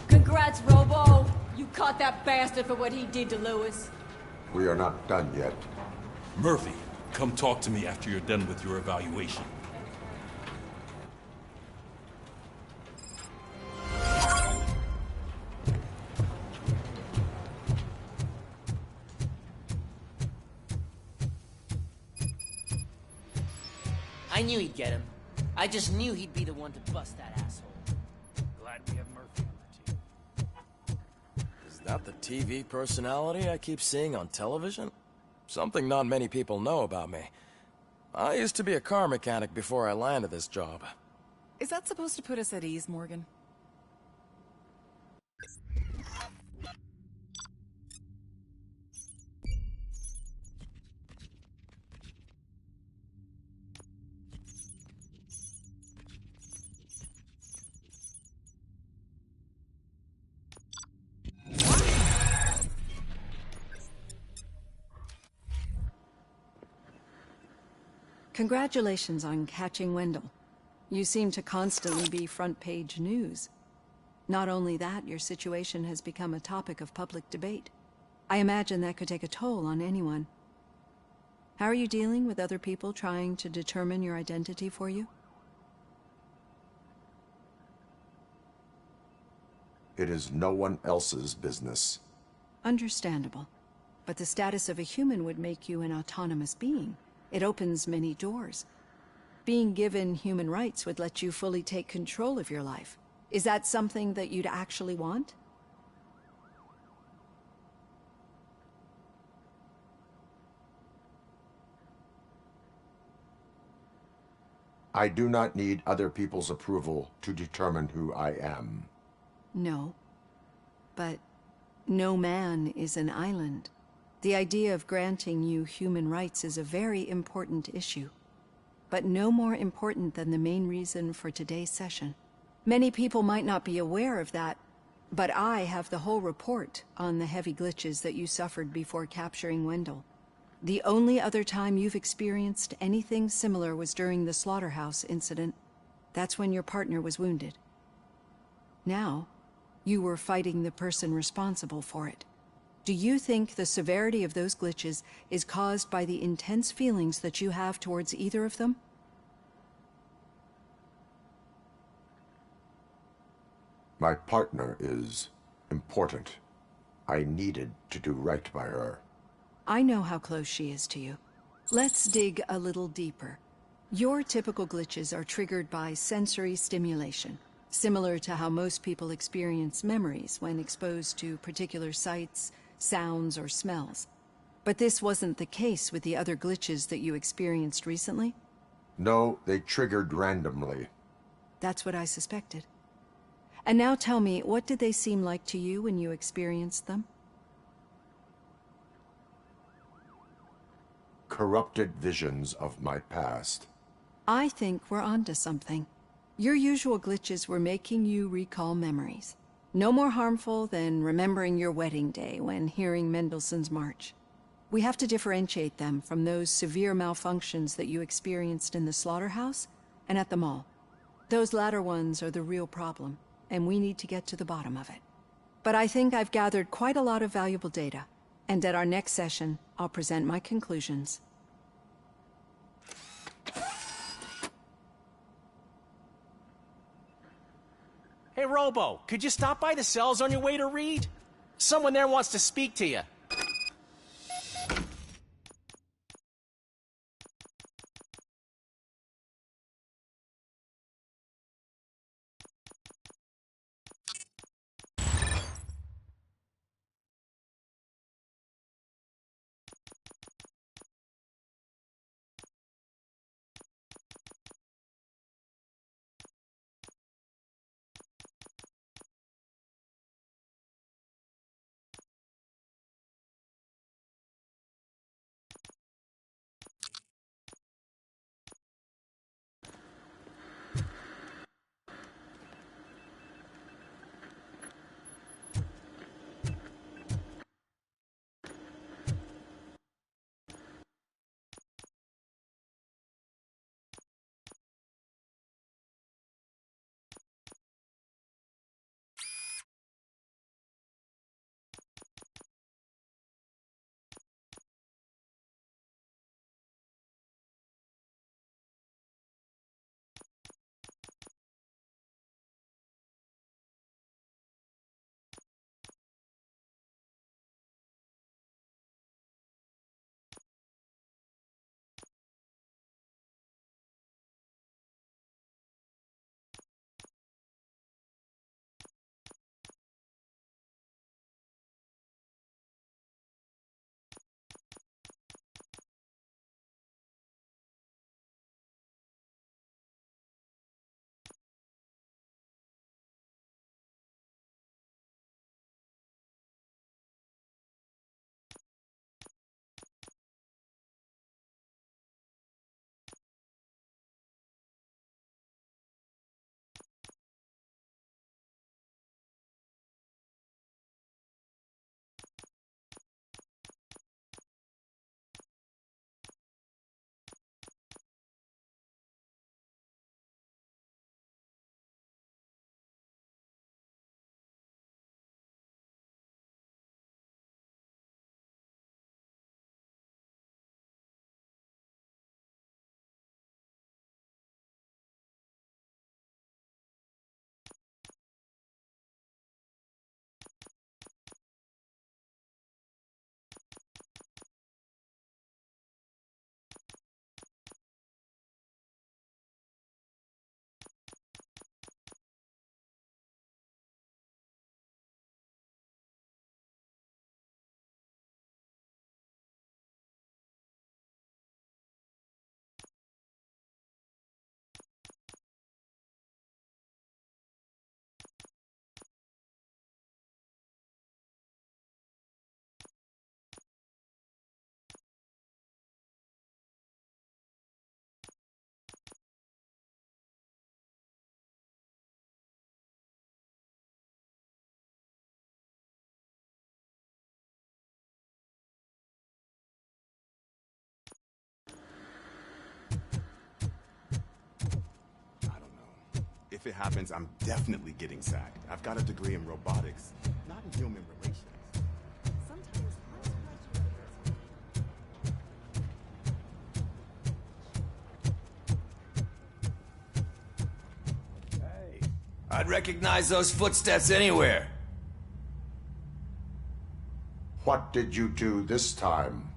Congrats, Robo! You caught that bastard for what he did to Lewis. We are not done yet. Murphy, come talk to me after you're done with your evaluation. I knew he'd get him. I just knew he'd be the one to bust that asshole. Glad we have Murphy on the team. Is that the TV personality I keep seeing on television? Something not many people know about me. I used to be a car mechanic before I landed this job. Is that supposed to put us at ease, Morgan? Congratulations on catching Wendell. You seem to constantly be front-page news. Not only that, your situation has become a topic of public debate. I imagine that could take a toll on anyone. How are you dealing with other people trying to determine your identity for you? It is no one else's business. Understandable. But the status of a human would make you an autonomous being. It opens many doors. Being given human rights would let you fully take control of your life. Is that something that you'd actually want? I do not need other people's approval to determine who I am. No. But no man is an island. The idea of granting you human rights is a very important issue, but no more important than the main reason for today's session. Many people might not be aware of that, but I have the whole report on the heavy glitches that you suffered before capturing Wendell. The only other time you've experienced anything similar was during the slaughterhouse incident. That's when your partner was wounded. Now, you were fighting the person responsible for it. Do you think the severity of those glitches is caused by the intense feelings that you have towards either of them? My partner is. important. I needed to do right by her. I know how close she is to you. Let's dig a little deeper. Your typical glitches are triggered by sensory stimulation, similar to how most people experience memories when exposed to particular sights, sounds, or smells. But this wasn't the case with the other glitches that you experienced recently? No, they triggered randomly. That's what I suspected. And now tell me, what did they seem like to you when you experienced them? Corrupted visions of my past. I think we're onto something. Your usual glitches were making you recall memories. No more harmful than remembering your wedding day when hearing Mendelssohn's March. We have to differentiate them from those severe malfunctions that you experienced in the slaughterhouse and at the mall. Those latter ones are the real problem, and we need to get to the bottom of it. But I think I've gathered quite a lot of valuable data, and at our next session, I'll present my conclusions. Hey, Robo, could you stop by the cells on your way to read? Someone there wants to speak to you. If it happens, I'm definitely getting sacked. I've got a degree in robotics, not in human relations. I'd recognize those footsteps anywhere. What did you do this time?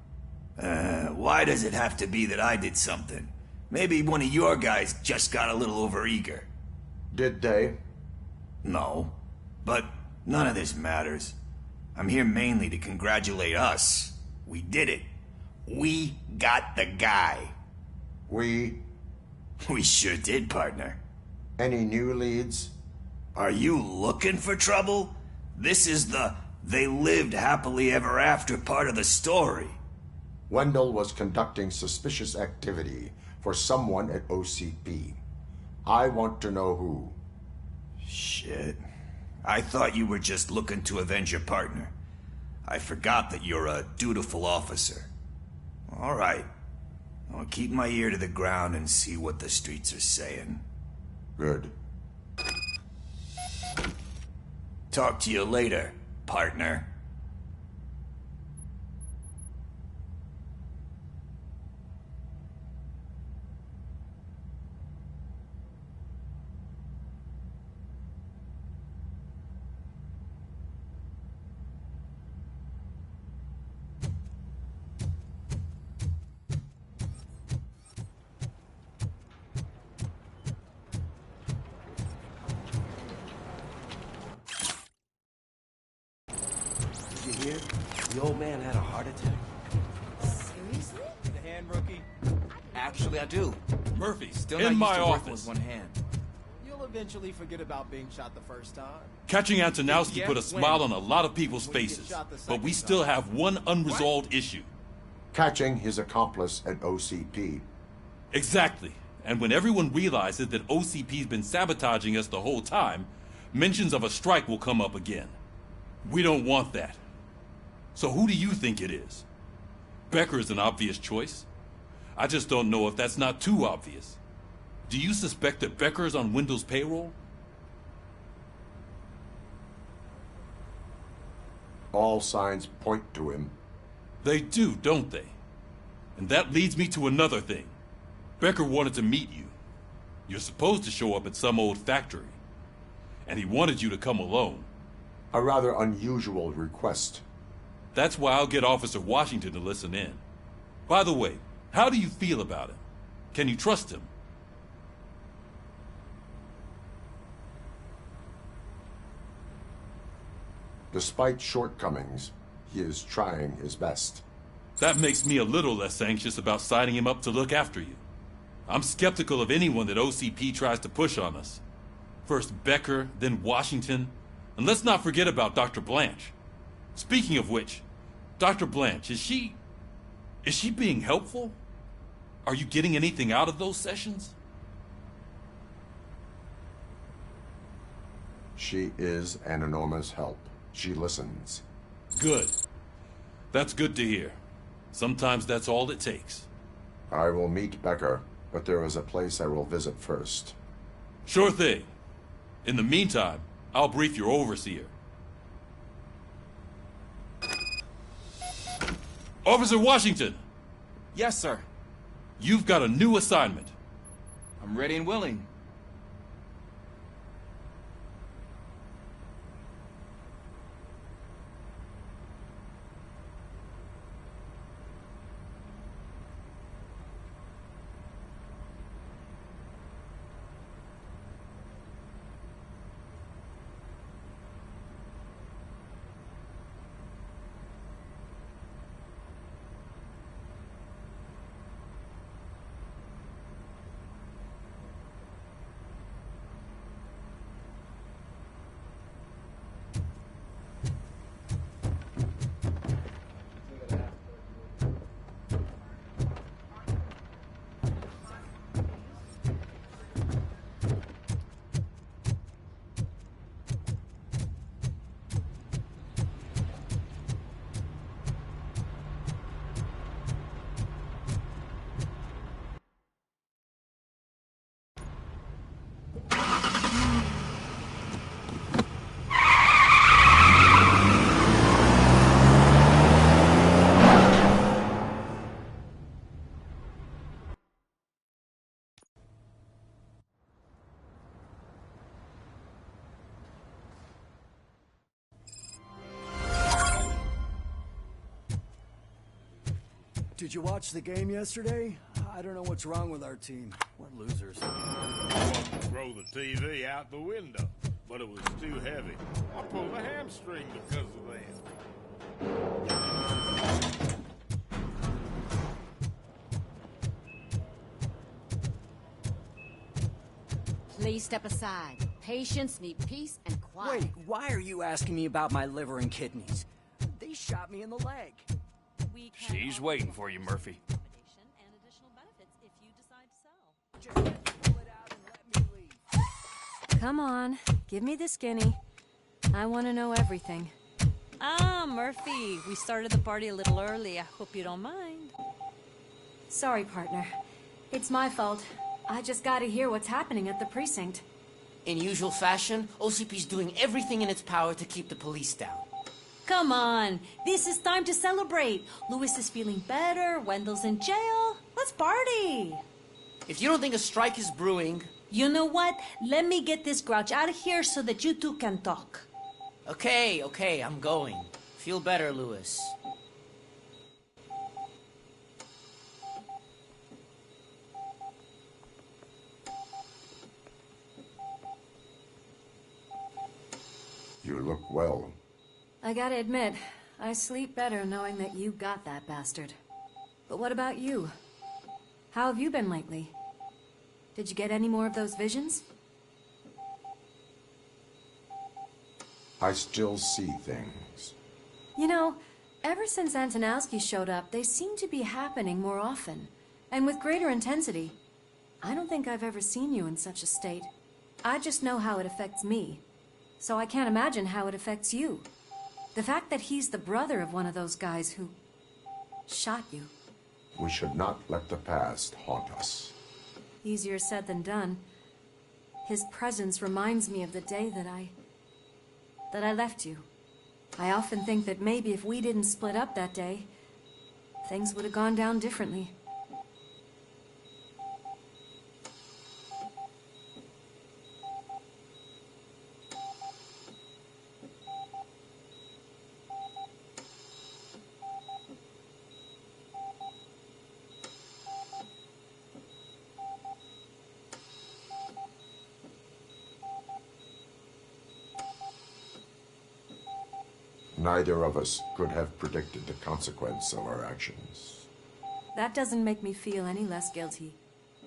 Why does it have to be that I did something? Maybe one of your guys just got a little overeager. Did they? No. But none of this matters. I'm here mainly to congratulate us. We did it. We got the guy. We sure did, partner. Any new leads? Are you looking for trouble? This is the "they lived happily ever after" part of the story. Wendell was conducting suspicious activity for someone at OCP. I want to know who. Shit. I thought you were just looking to avenge your partner. I forgot that you're a dutiful officer. All right. I'll keep my ear to the ground and see what the streets are saying. Good. Talk to you later, partner. Did you hear? The old man had a heart attack. Seriously? The hand, rookie? Actually, I do. Murphy, Still in not my used to working office. with one hand. You'll eventually forget about being shot the first time. Catching Antonowski Yeah, put a when? smile on a lot of people's When you get faces, shot the but we second still time. have one unresolved issue. Catching his accomplice at OCP. Exactly. And when everyone realizes that OCP's been sabotaging us the whole time, mentions of a strike will come up again. We don't want that. So who do you think it is? Becker is an obvious choice. I just don't know if that's not too obvious. Do you suspect that Becker is on Wendell's payroll? All signs point to him. They do, don't they? And that leads me to another thing. Becker wanted to meet you. You're supposed to show up at some old factory. And he wanted you to come alone. A rather unusual request. That's why I'll get Officer Washington to listen in. By the way, how do you feel about him? Can you trust him? Despite shortcomings, he is trying his best. That makes me a little less anxious about signing him up to look after you. I'm skeptical of anyone that OCP tries to push on us. First Becker, then Washington. And let's not forget about Dr. Blanche. Speaking of which, Dr. Blanche, is she being helpful? Are you getting anything out of those sessions? She is an enormous help. She listens. Good. That's good to hear. Sometimes that's all it takes. I will meet Becker, but there is a place I will visit first. Sure thing. In the meantime, I'll brief your overseer. Officer Washington! Yes, sir. You've got a new assignment. I'm ready and willing. Did you watch the game yesterday? I don't know what's wrong with our team. We're losers. I wanted to throw the TV out the window, but it was too heavy. I pulled a hamstring because of that. Please step aside. Patients need peace and quiet. Wait, why are you asking me about my liver and kidneys? They shot me in the leg. She's waiting for you, Murphy. Come on, give me the skinny. I want to know everything. Ah, Murphy, we started the party a little early. I hope you don't mind. Sorry, partner. It's my fault. I just gotta hear what's happening at the precinct. In usual fashion, OCP's doing everything in its power to keep the police down. Come on, this is time to celebrate. Louis is feeling better, Wendell's in jail. Let's party. If you don't think a strike is brewing... You know what? Let me get this grouch out of here so that you two can talk. Okay, I'm going. Feel better, Louis. You look well. I gotta admit, I sleep better knowing that you got that bastard. But what about you? How have you been lately? Did you get any more of those visions? I still see things. You know, ever since Antonowski showed up, they seem to be happening more often, and with greater intensity. I don't think I've ever seen you in such a state. I just know how it affects me, so I can't imagine how it affects you. The fact that he's the brother of one of those guys who shot you. We should not let the past haunt us. Easier said than done. His presence reminds me of the day that I left you. I often think that maybe if we didn't split up that day, things would have gone down differently. Neither of us could have predicted the consequence of our actions. That doesn't make me feel any less guilty.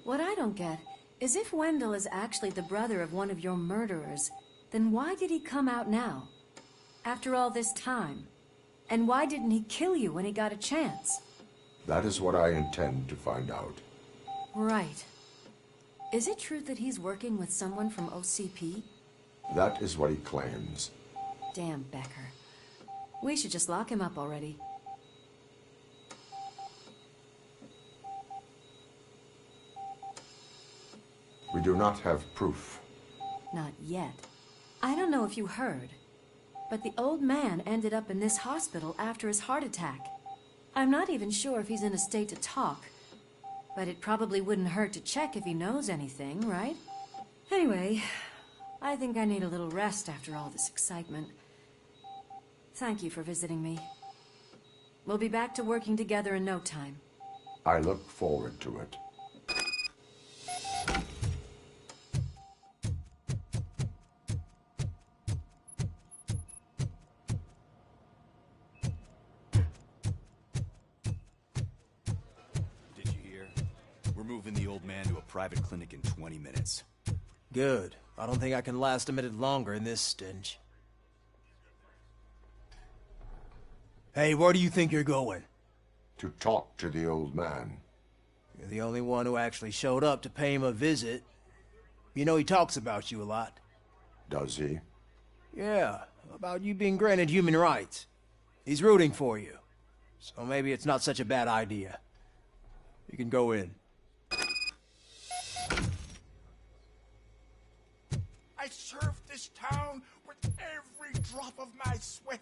What I don't get is if Wendell is actually the brother of one of your murderers, then why did he come out now? After all this time? And why didn't he kill you when he got a chance? That is what I intend to find out. Right. Is it true that he's working with someone from OCP? That is what he claims. Damn Becker. We should just lock him up already. We do not have proof. Not yet. I don't know if you heard, but the old man ended up in this hospital after his heart attack. I'm not even sure if he's in a state to talk, but it probably wouldn't hurt to check if he knows anything, right? Anyway, I think I need a little rest after all this excitement. Thank you for visiting me. We'll be back to working together in no time. I look forward to it. Did you hear? We're moving the old man to a private clinic in 20 minutes. Good. I don't think I can last a minute longer in this stench. Hey, where do you think you're going? To talk to the old man. You're the only one who actually showed up to pay him a visit. You know he talks about you a lot. Does he? Yeah, about you being granted human rights. He's rooting for you. So maybe it's not such a bad idea. You can go in. I served this town with every drop of my sweat.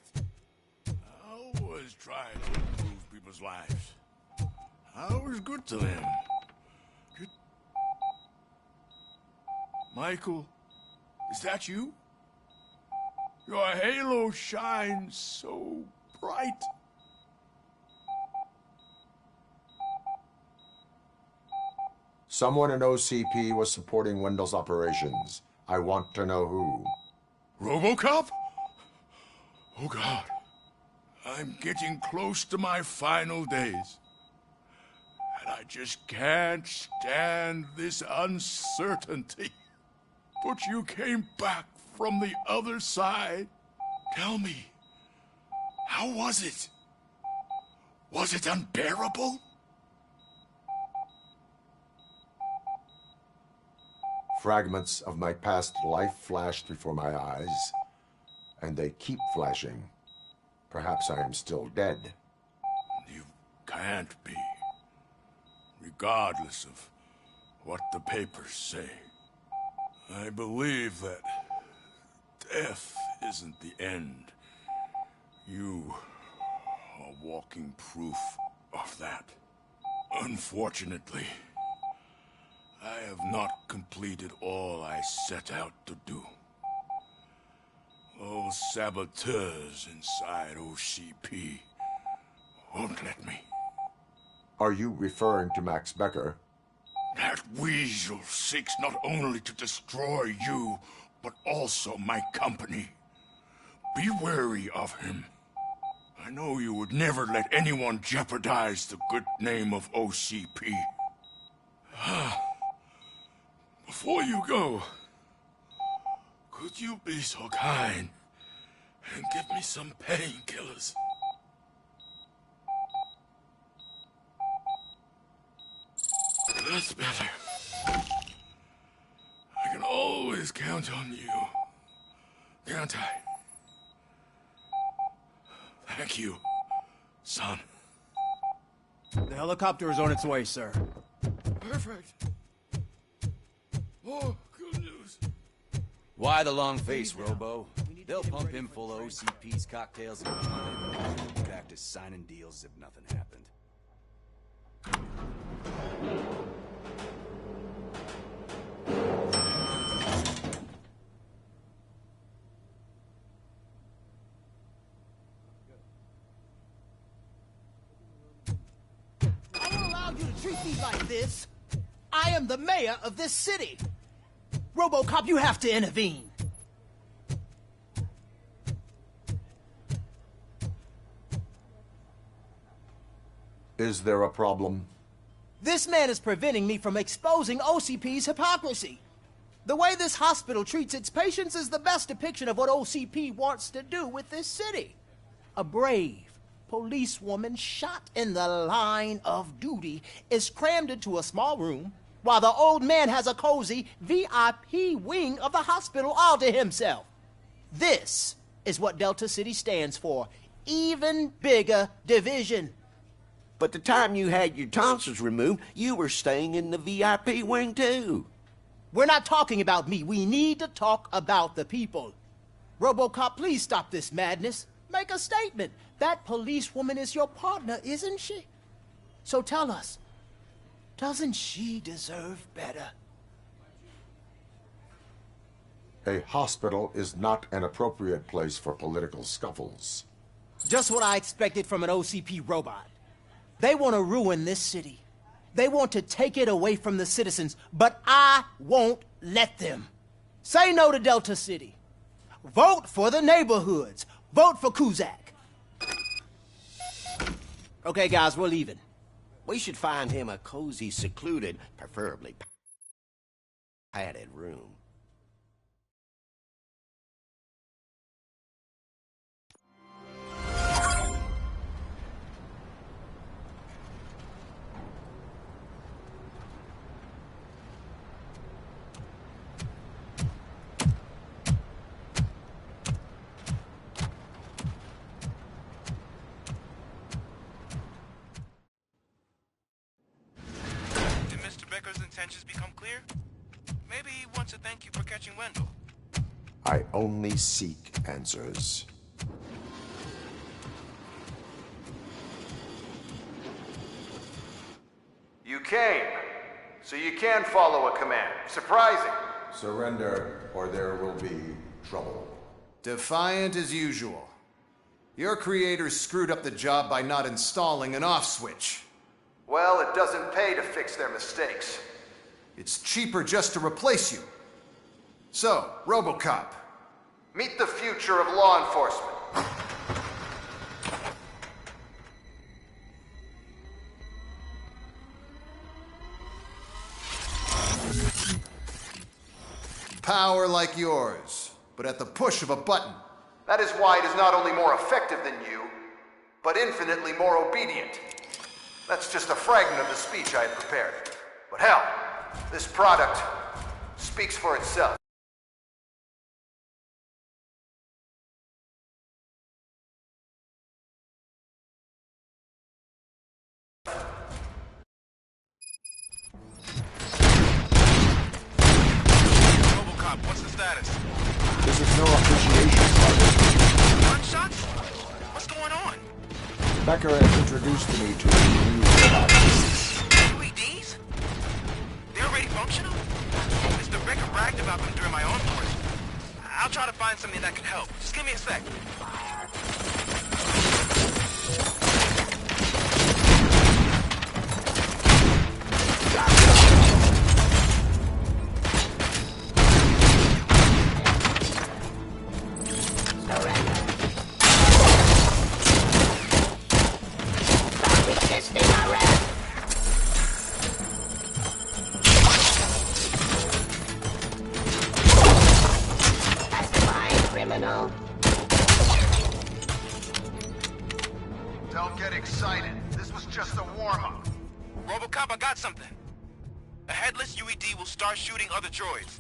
I was trying to improve people's lives. I was good to them. Good. Michael, is that you? Your halo shines so bright. Someone in OCP was supporting Wendell's operations. I want to know who. Robocop? Oh God. I'm getting close to my final days. And I just can't stand this uncertainty. But you came back from the other side. Tell me, how was it? Was it unbearable? Fragments of my past life flashed before my eyes, and they keep flashing. Perhaps I am still dead. You can't be, regardless of what the papers say. I believe that death isn't the end. You are walking proof of that. Unfortunately, I have not completed all I set out to do. Those saboteurs inside OCP won't let me. Are you referring to Max Becker? That weasel seeks not only to destroy you, but also my company. Be wary of him. I know you would never let anyone jeopardize the good name of OCP. Before you go, could you be so kind and give me some painkillers? That's better. I can always count on you, can't I? Thank you, son. The helicopter is on its way, sir. Perfect. Oh, good news. Why the long face, Robo? They'll pump him full of OCP's cocktails and be back to signing deals as if nothing happened. I don't allow you to treat me like this. I am the mayor of this city. Robocop, you have to intervene. Is there a problem? This man is preventing me from exposing OCP's hypocrisy. The way this hospital treats its patients is the best depiction of what OCP wants to do with this city. A brave policewoman shot in the line of duty is crammed into a small room while the old man has a cozy VIP wing of the hospital all to himself. This is what Delta City stands for. Even bigger division. But the time you had your tonsils removed, you were staying in the VIP wing too. We're not talking about me. We need to talk about the people. Robocop, please stop this madness. Make a statement. That policewoman is your partner, isn't she? So tell us, doesn't she deserve better? A hospital is not an appropriate place for political scuffles. Just what I expected from an OCP robot. They want to ruin this city. They want to take it away from the citizens, but I won't let them. Say no to Delta City. Vote for the neighborhoods. Vote for Kuzak. Okay, guys, we're leaving. We should find him a cozy, secluded, preferably padded room. Becker's intentions become clear? Maybe he wants to thank you for catching Wendell. I only seek answers. You came, so you can follow a command. Surprising. Surrender, or there will be trouble. Defiant as usual. Your creators screwed up the job by not installing an off switch. Well, it doesn't pay to fix their mistakes. It's cheaper just to replace you. So, Robocop. Meet the future of law enforcement. Power like yours, but at the push of a button. That is why it is not only more effective than you, but infinitely more obedient. That's just a fragment of the speech I had prepared. But hell, this product speaks for itself. Robocop, what's the status? This is no appreciation party. Gunshots? What's going on? Becker has introduced me to new robots. UEDs? They're already functional? Mr. Becker bragged about them during my own course. I'll try to find something that could help. Just give me a sec. Don't get excited. This was just a warm-up. Robocop, I got something. A headless UED will start shooting other droids.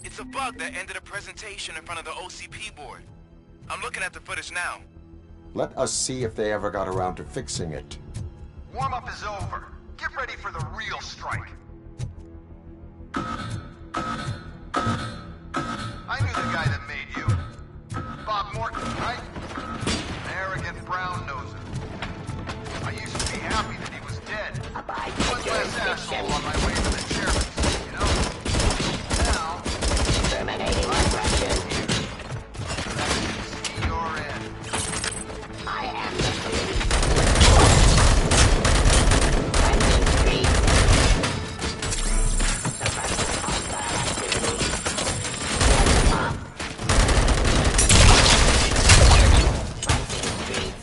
It's a bug that ended a presentation in front of the OCP board. I'm looking at the footage now. Let us see if they ever got around to fixing it. Warm-up is over. Get ready for the real strike. I knew the guy that made you. Bob Morton, right? An arrogant brown noser. I used to be happy that he was dead. One less asshole on my way to the chairman's, you know? Now... Terminating aggression. See your end. I am the police. Cleansing streets. Suppressing hostile activity. Get up. Cleansing streets.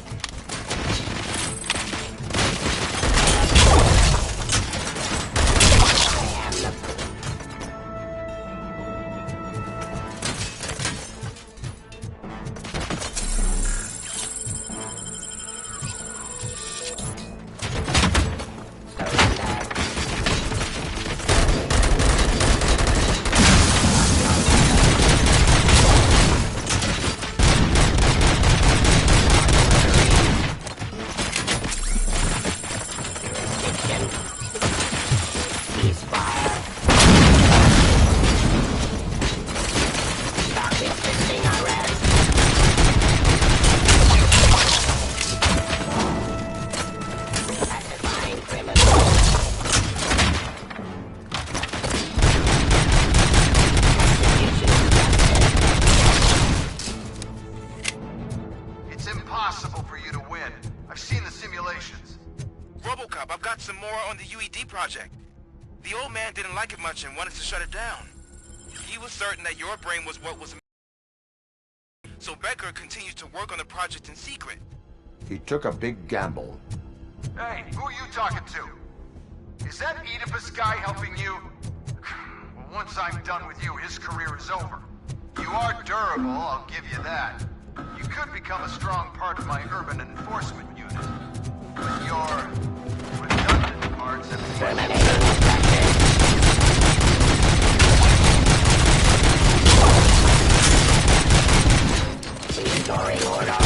It's impossible for you to win. I've seen the simulations. Robocop, I've got some more on the UED project. The old man didn't like it much and wanted to shut it down. He was certain that your brain was what was... So Becker continued to work on the project in secret. He took a big gamble. Hey, who are you talking to? Is that Oedipus guy helping you? Well, once I'm done with you, his career is over. You are durable, I'll give you that. You could become a strong part of my urban enforcement unit. But your redundant parts have been restoring order.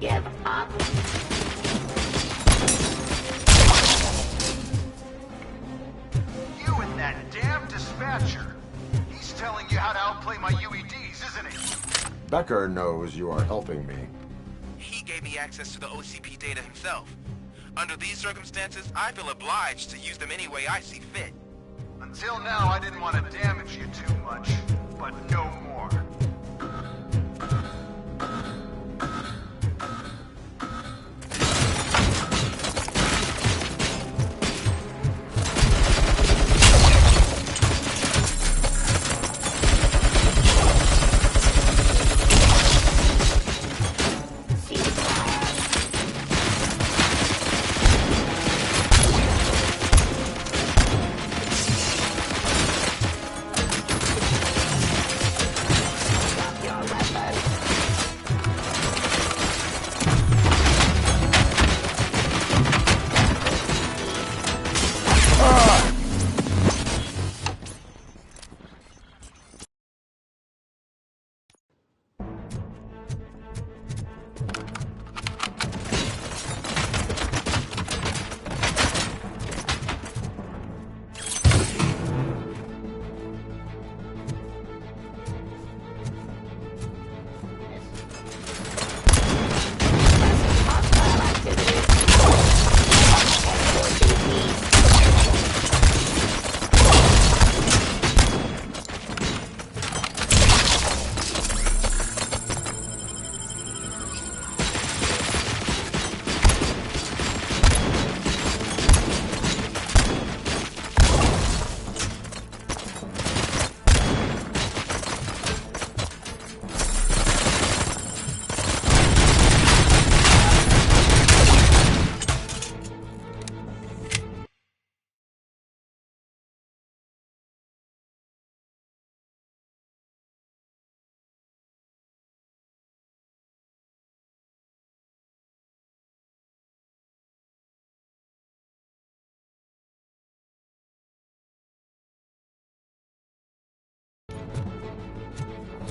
Give up. You and that damn dispatcher. He's telling you how to outplay my UEDs, isn't he? Becker knows you are helping me. He gave me access to the OCP data himself. Under these circumstances, I feel obliged to use them any way I see fit. Until now, I didn't want to damage you too much, but no more.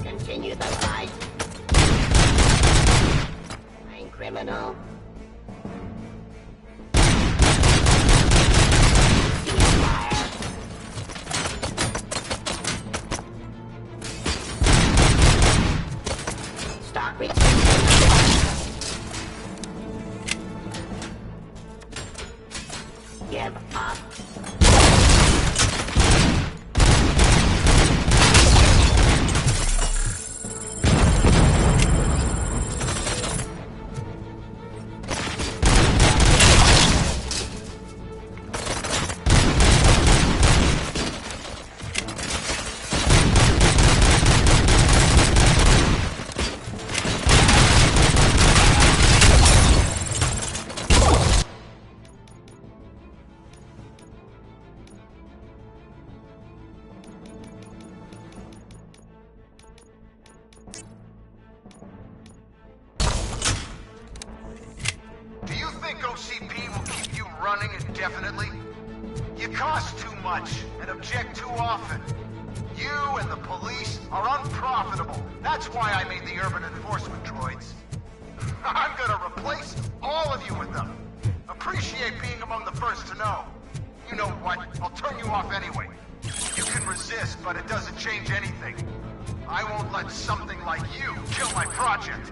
Continue the fight. I'm criminal. Stop me. Give up. OCP will keep you running indefinitely? You cost too much and object too often. You and the police are unprofitable. That's why I made the urban enforcement droids. I'm gonna replace all of you with them. Appreciate being among the first to know. You know what? I'll turn you off anyway. You can resist, but it doesn't change anything. I won't let something like you kill my project.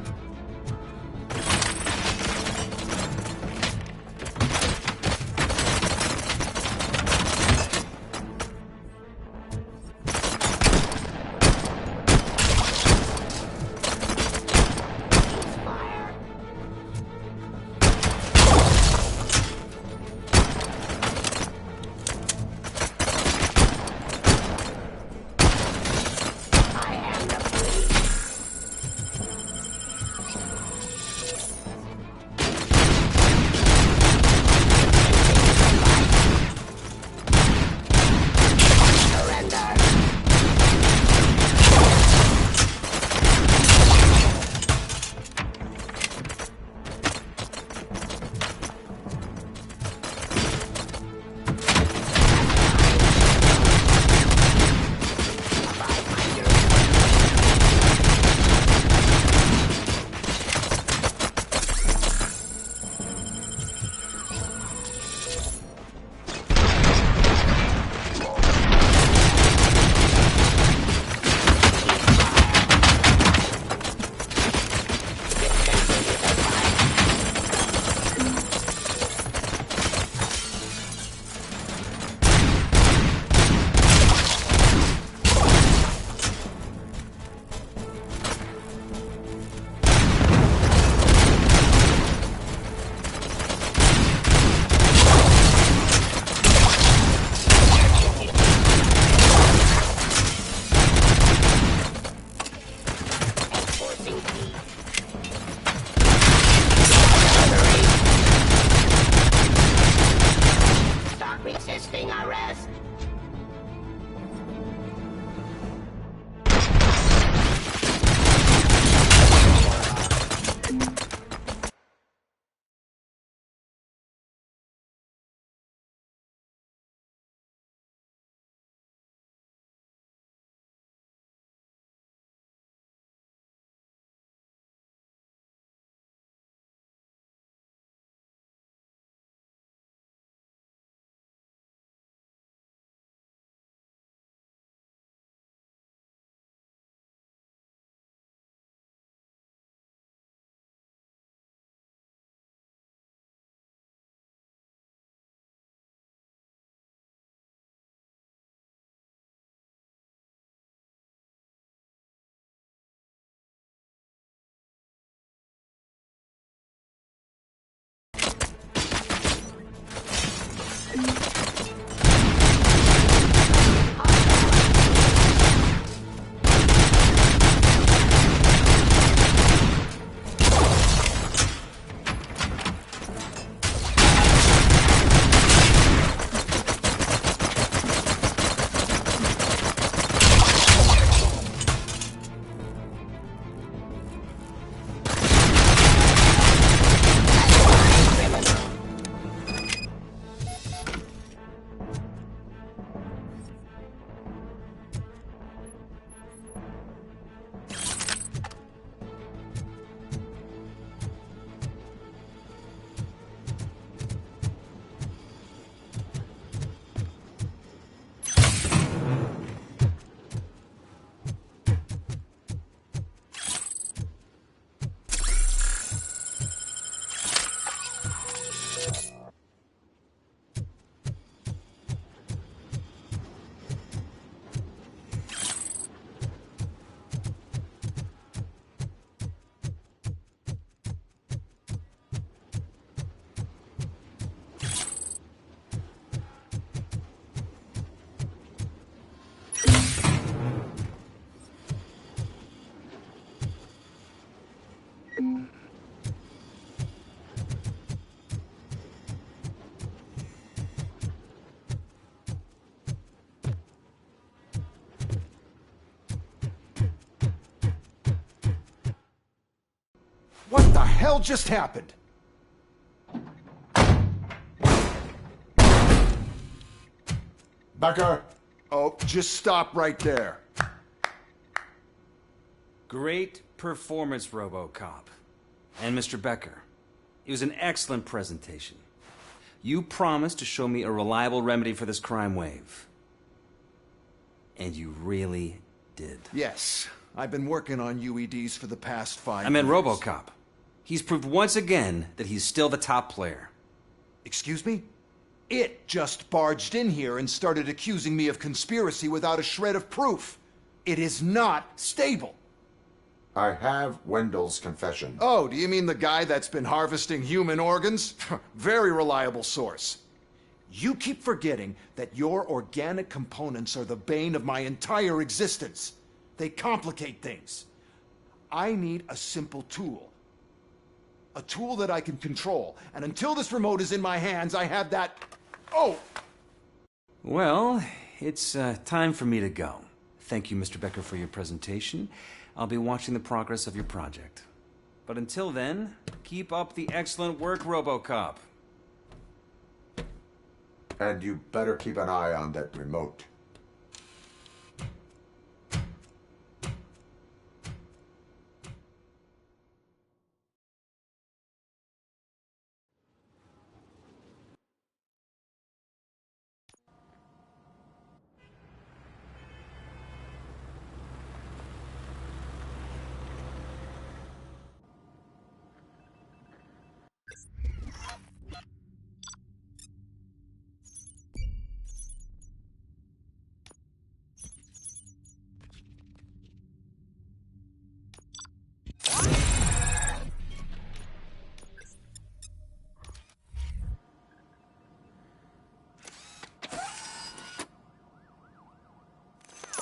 What the hell just happened? Becker! Oh, just stop right there. Great performance, Robocop. And Mr. Becker, it was an excellent presentation. You promised to show me a reliable remedy for this crime wave. And you really did. Yes, I've been working on UEDs for the past 5 years. I meant Robocop. He's proved once again that he's still the top player. Excuse me? It just barged in here and started accusing me of conspiracy without a shred of proof. It is not stable. I have Wendell's confession. Oh, do you mean the guy that's been harvesting human organs? Very reliable source. You keep forgetting that your organic components are the bane of my entire existence. They complicate things. I need a simple tool. A tool that I can control. And until this remote is in my hands, I have that... Oh! Well, it's time for me to go. Thank you, Mr. Becker, for your presentation. I'll be watching the progress of your project. But until then, keep up the excellent work, Robocop. And you better keep an eye on that remote.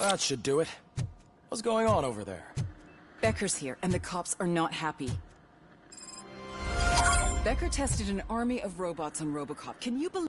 That should do it. What's going on over there? Becker's here, and the cops are not happy. Becker tested an army of robots on Robocop. Can you believe...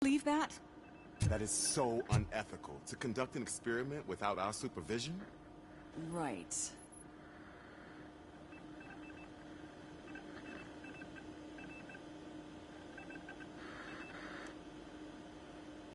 believe that? That is so unethical. To conduct an experiment without our supervision? Right.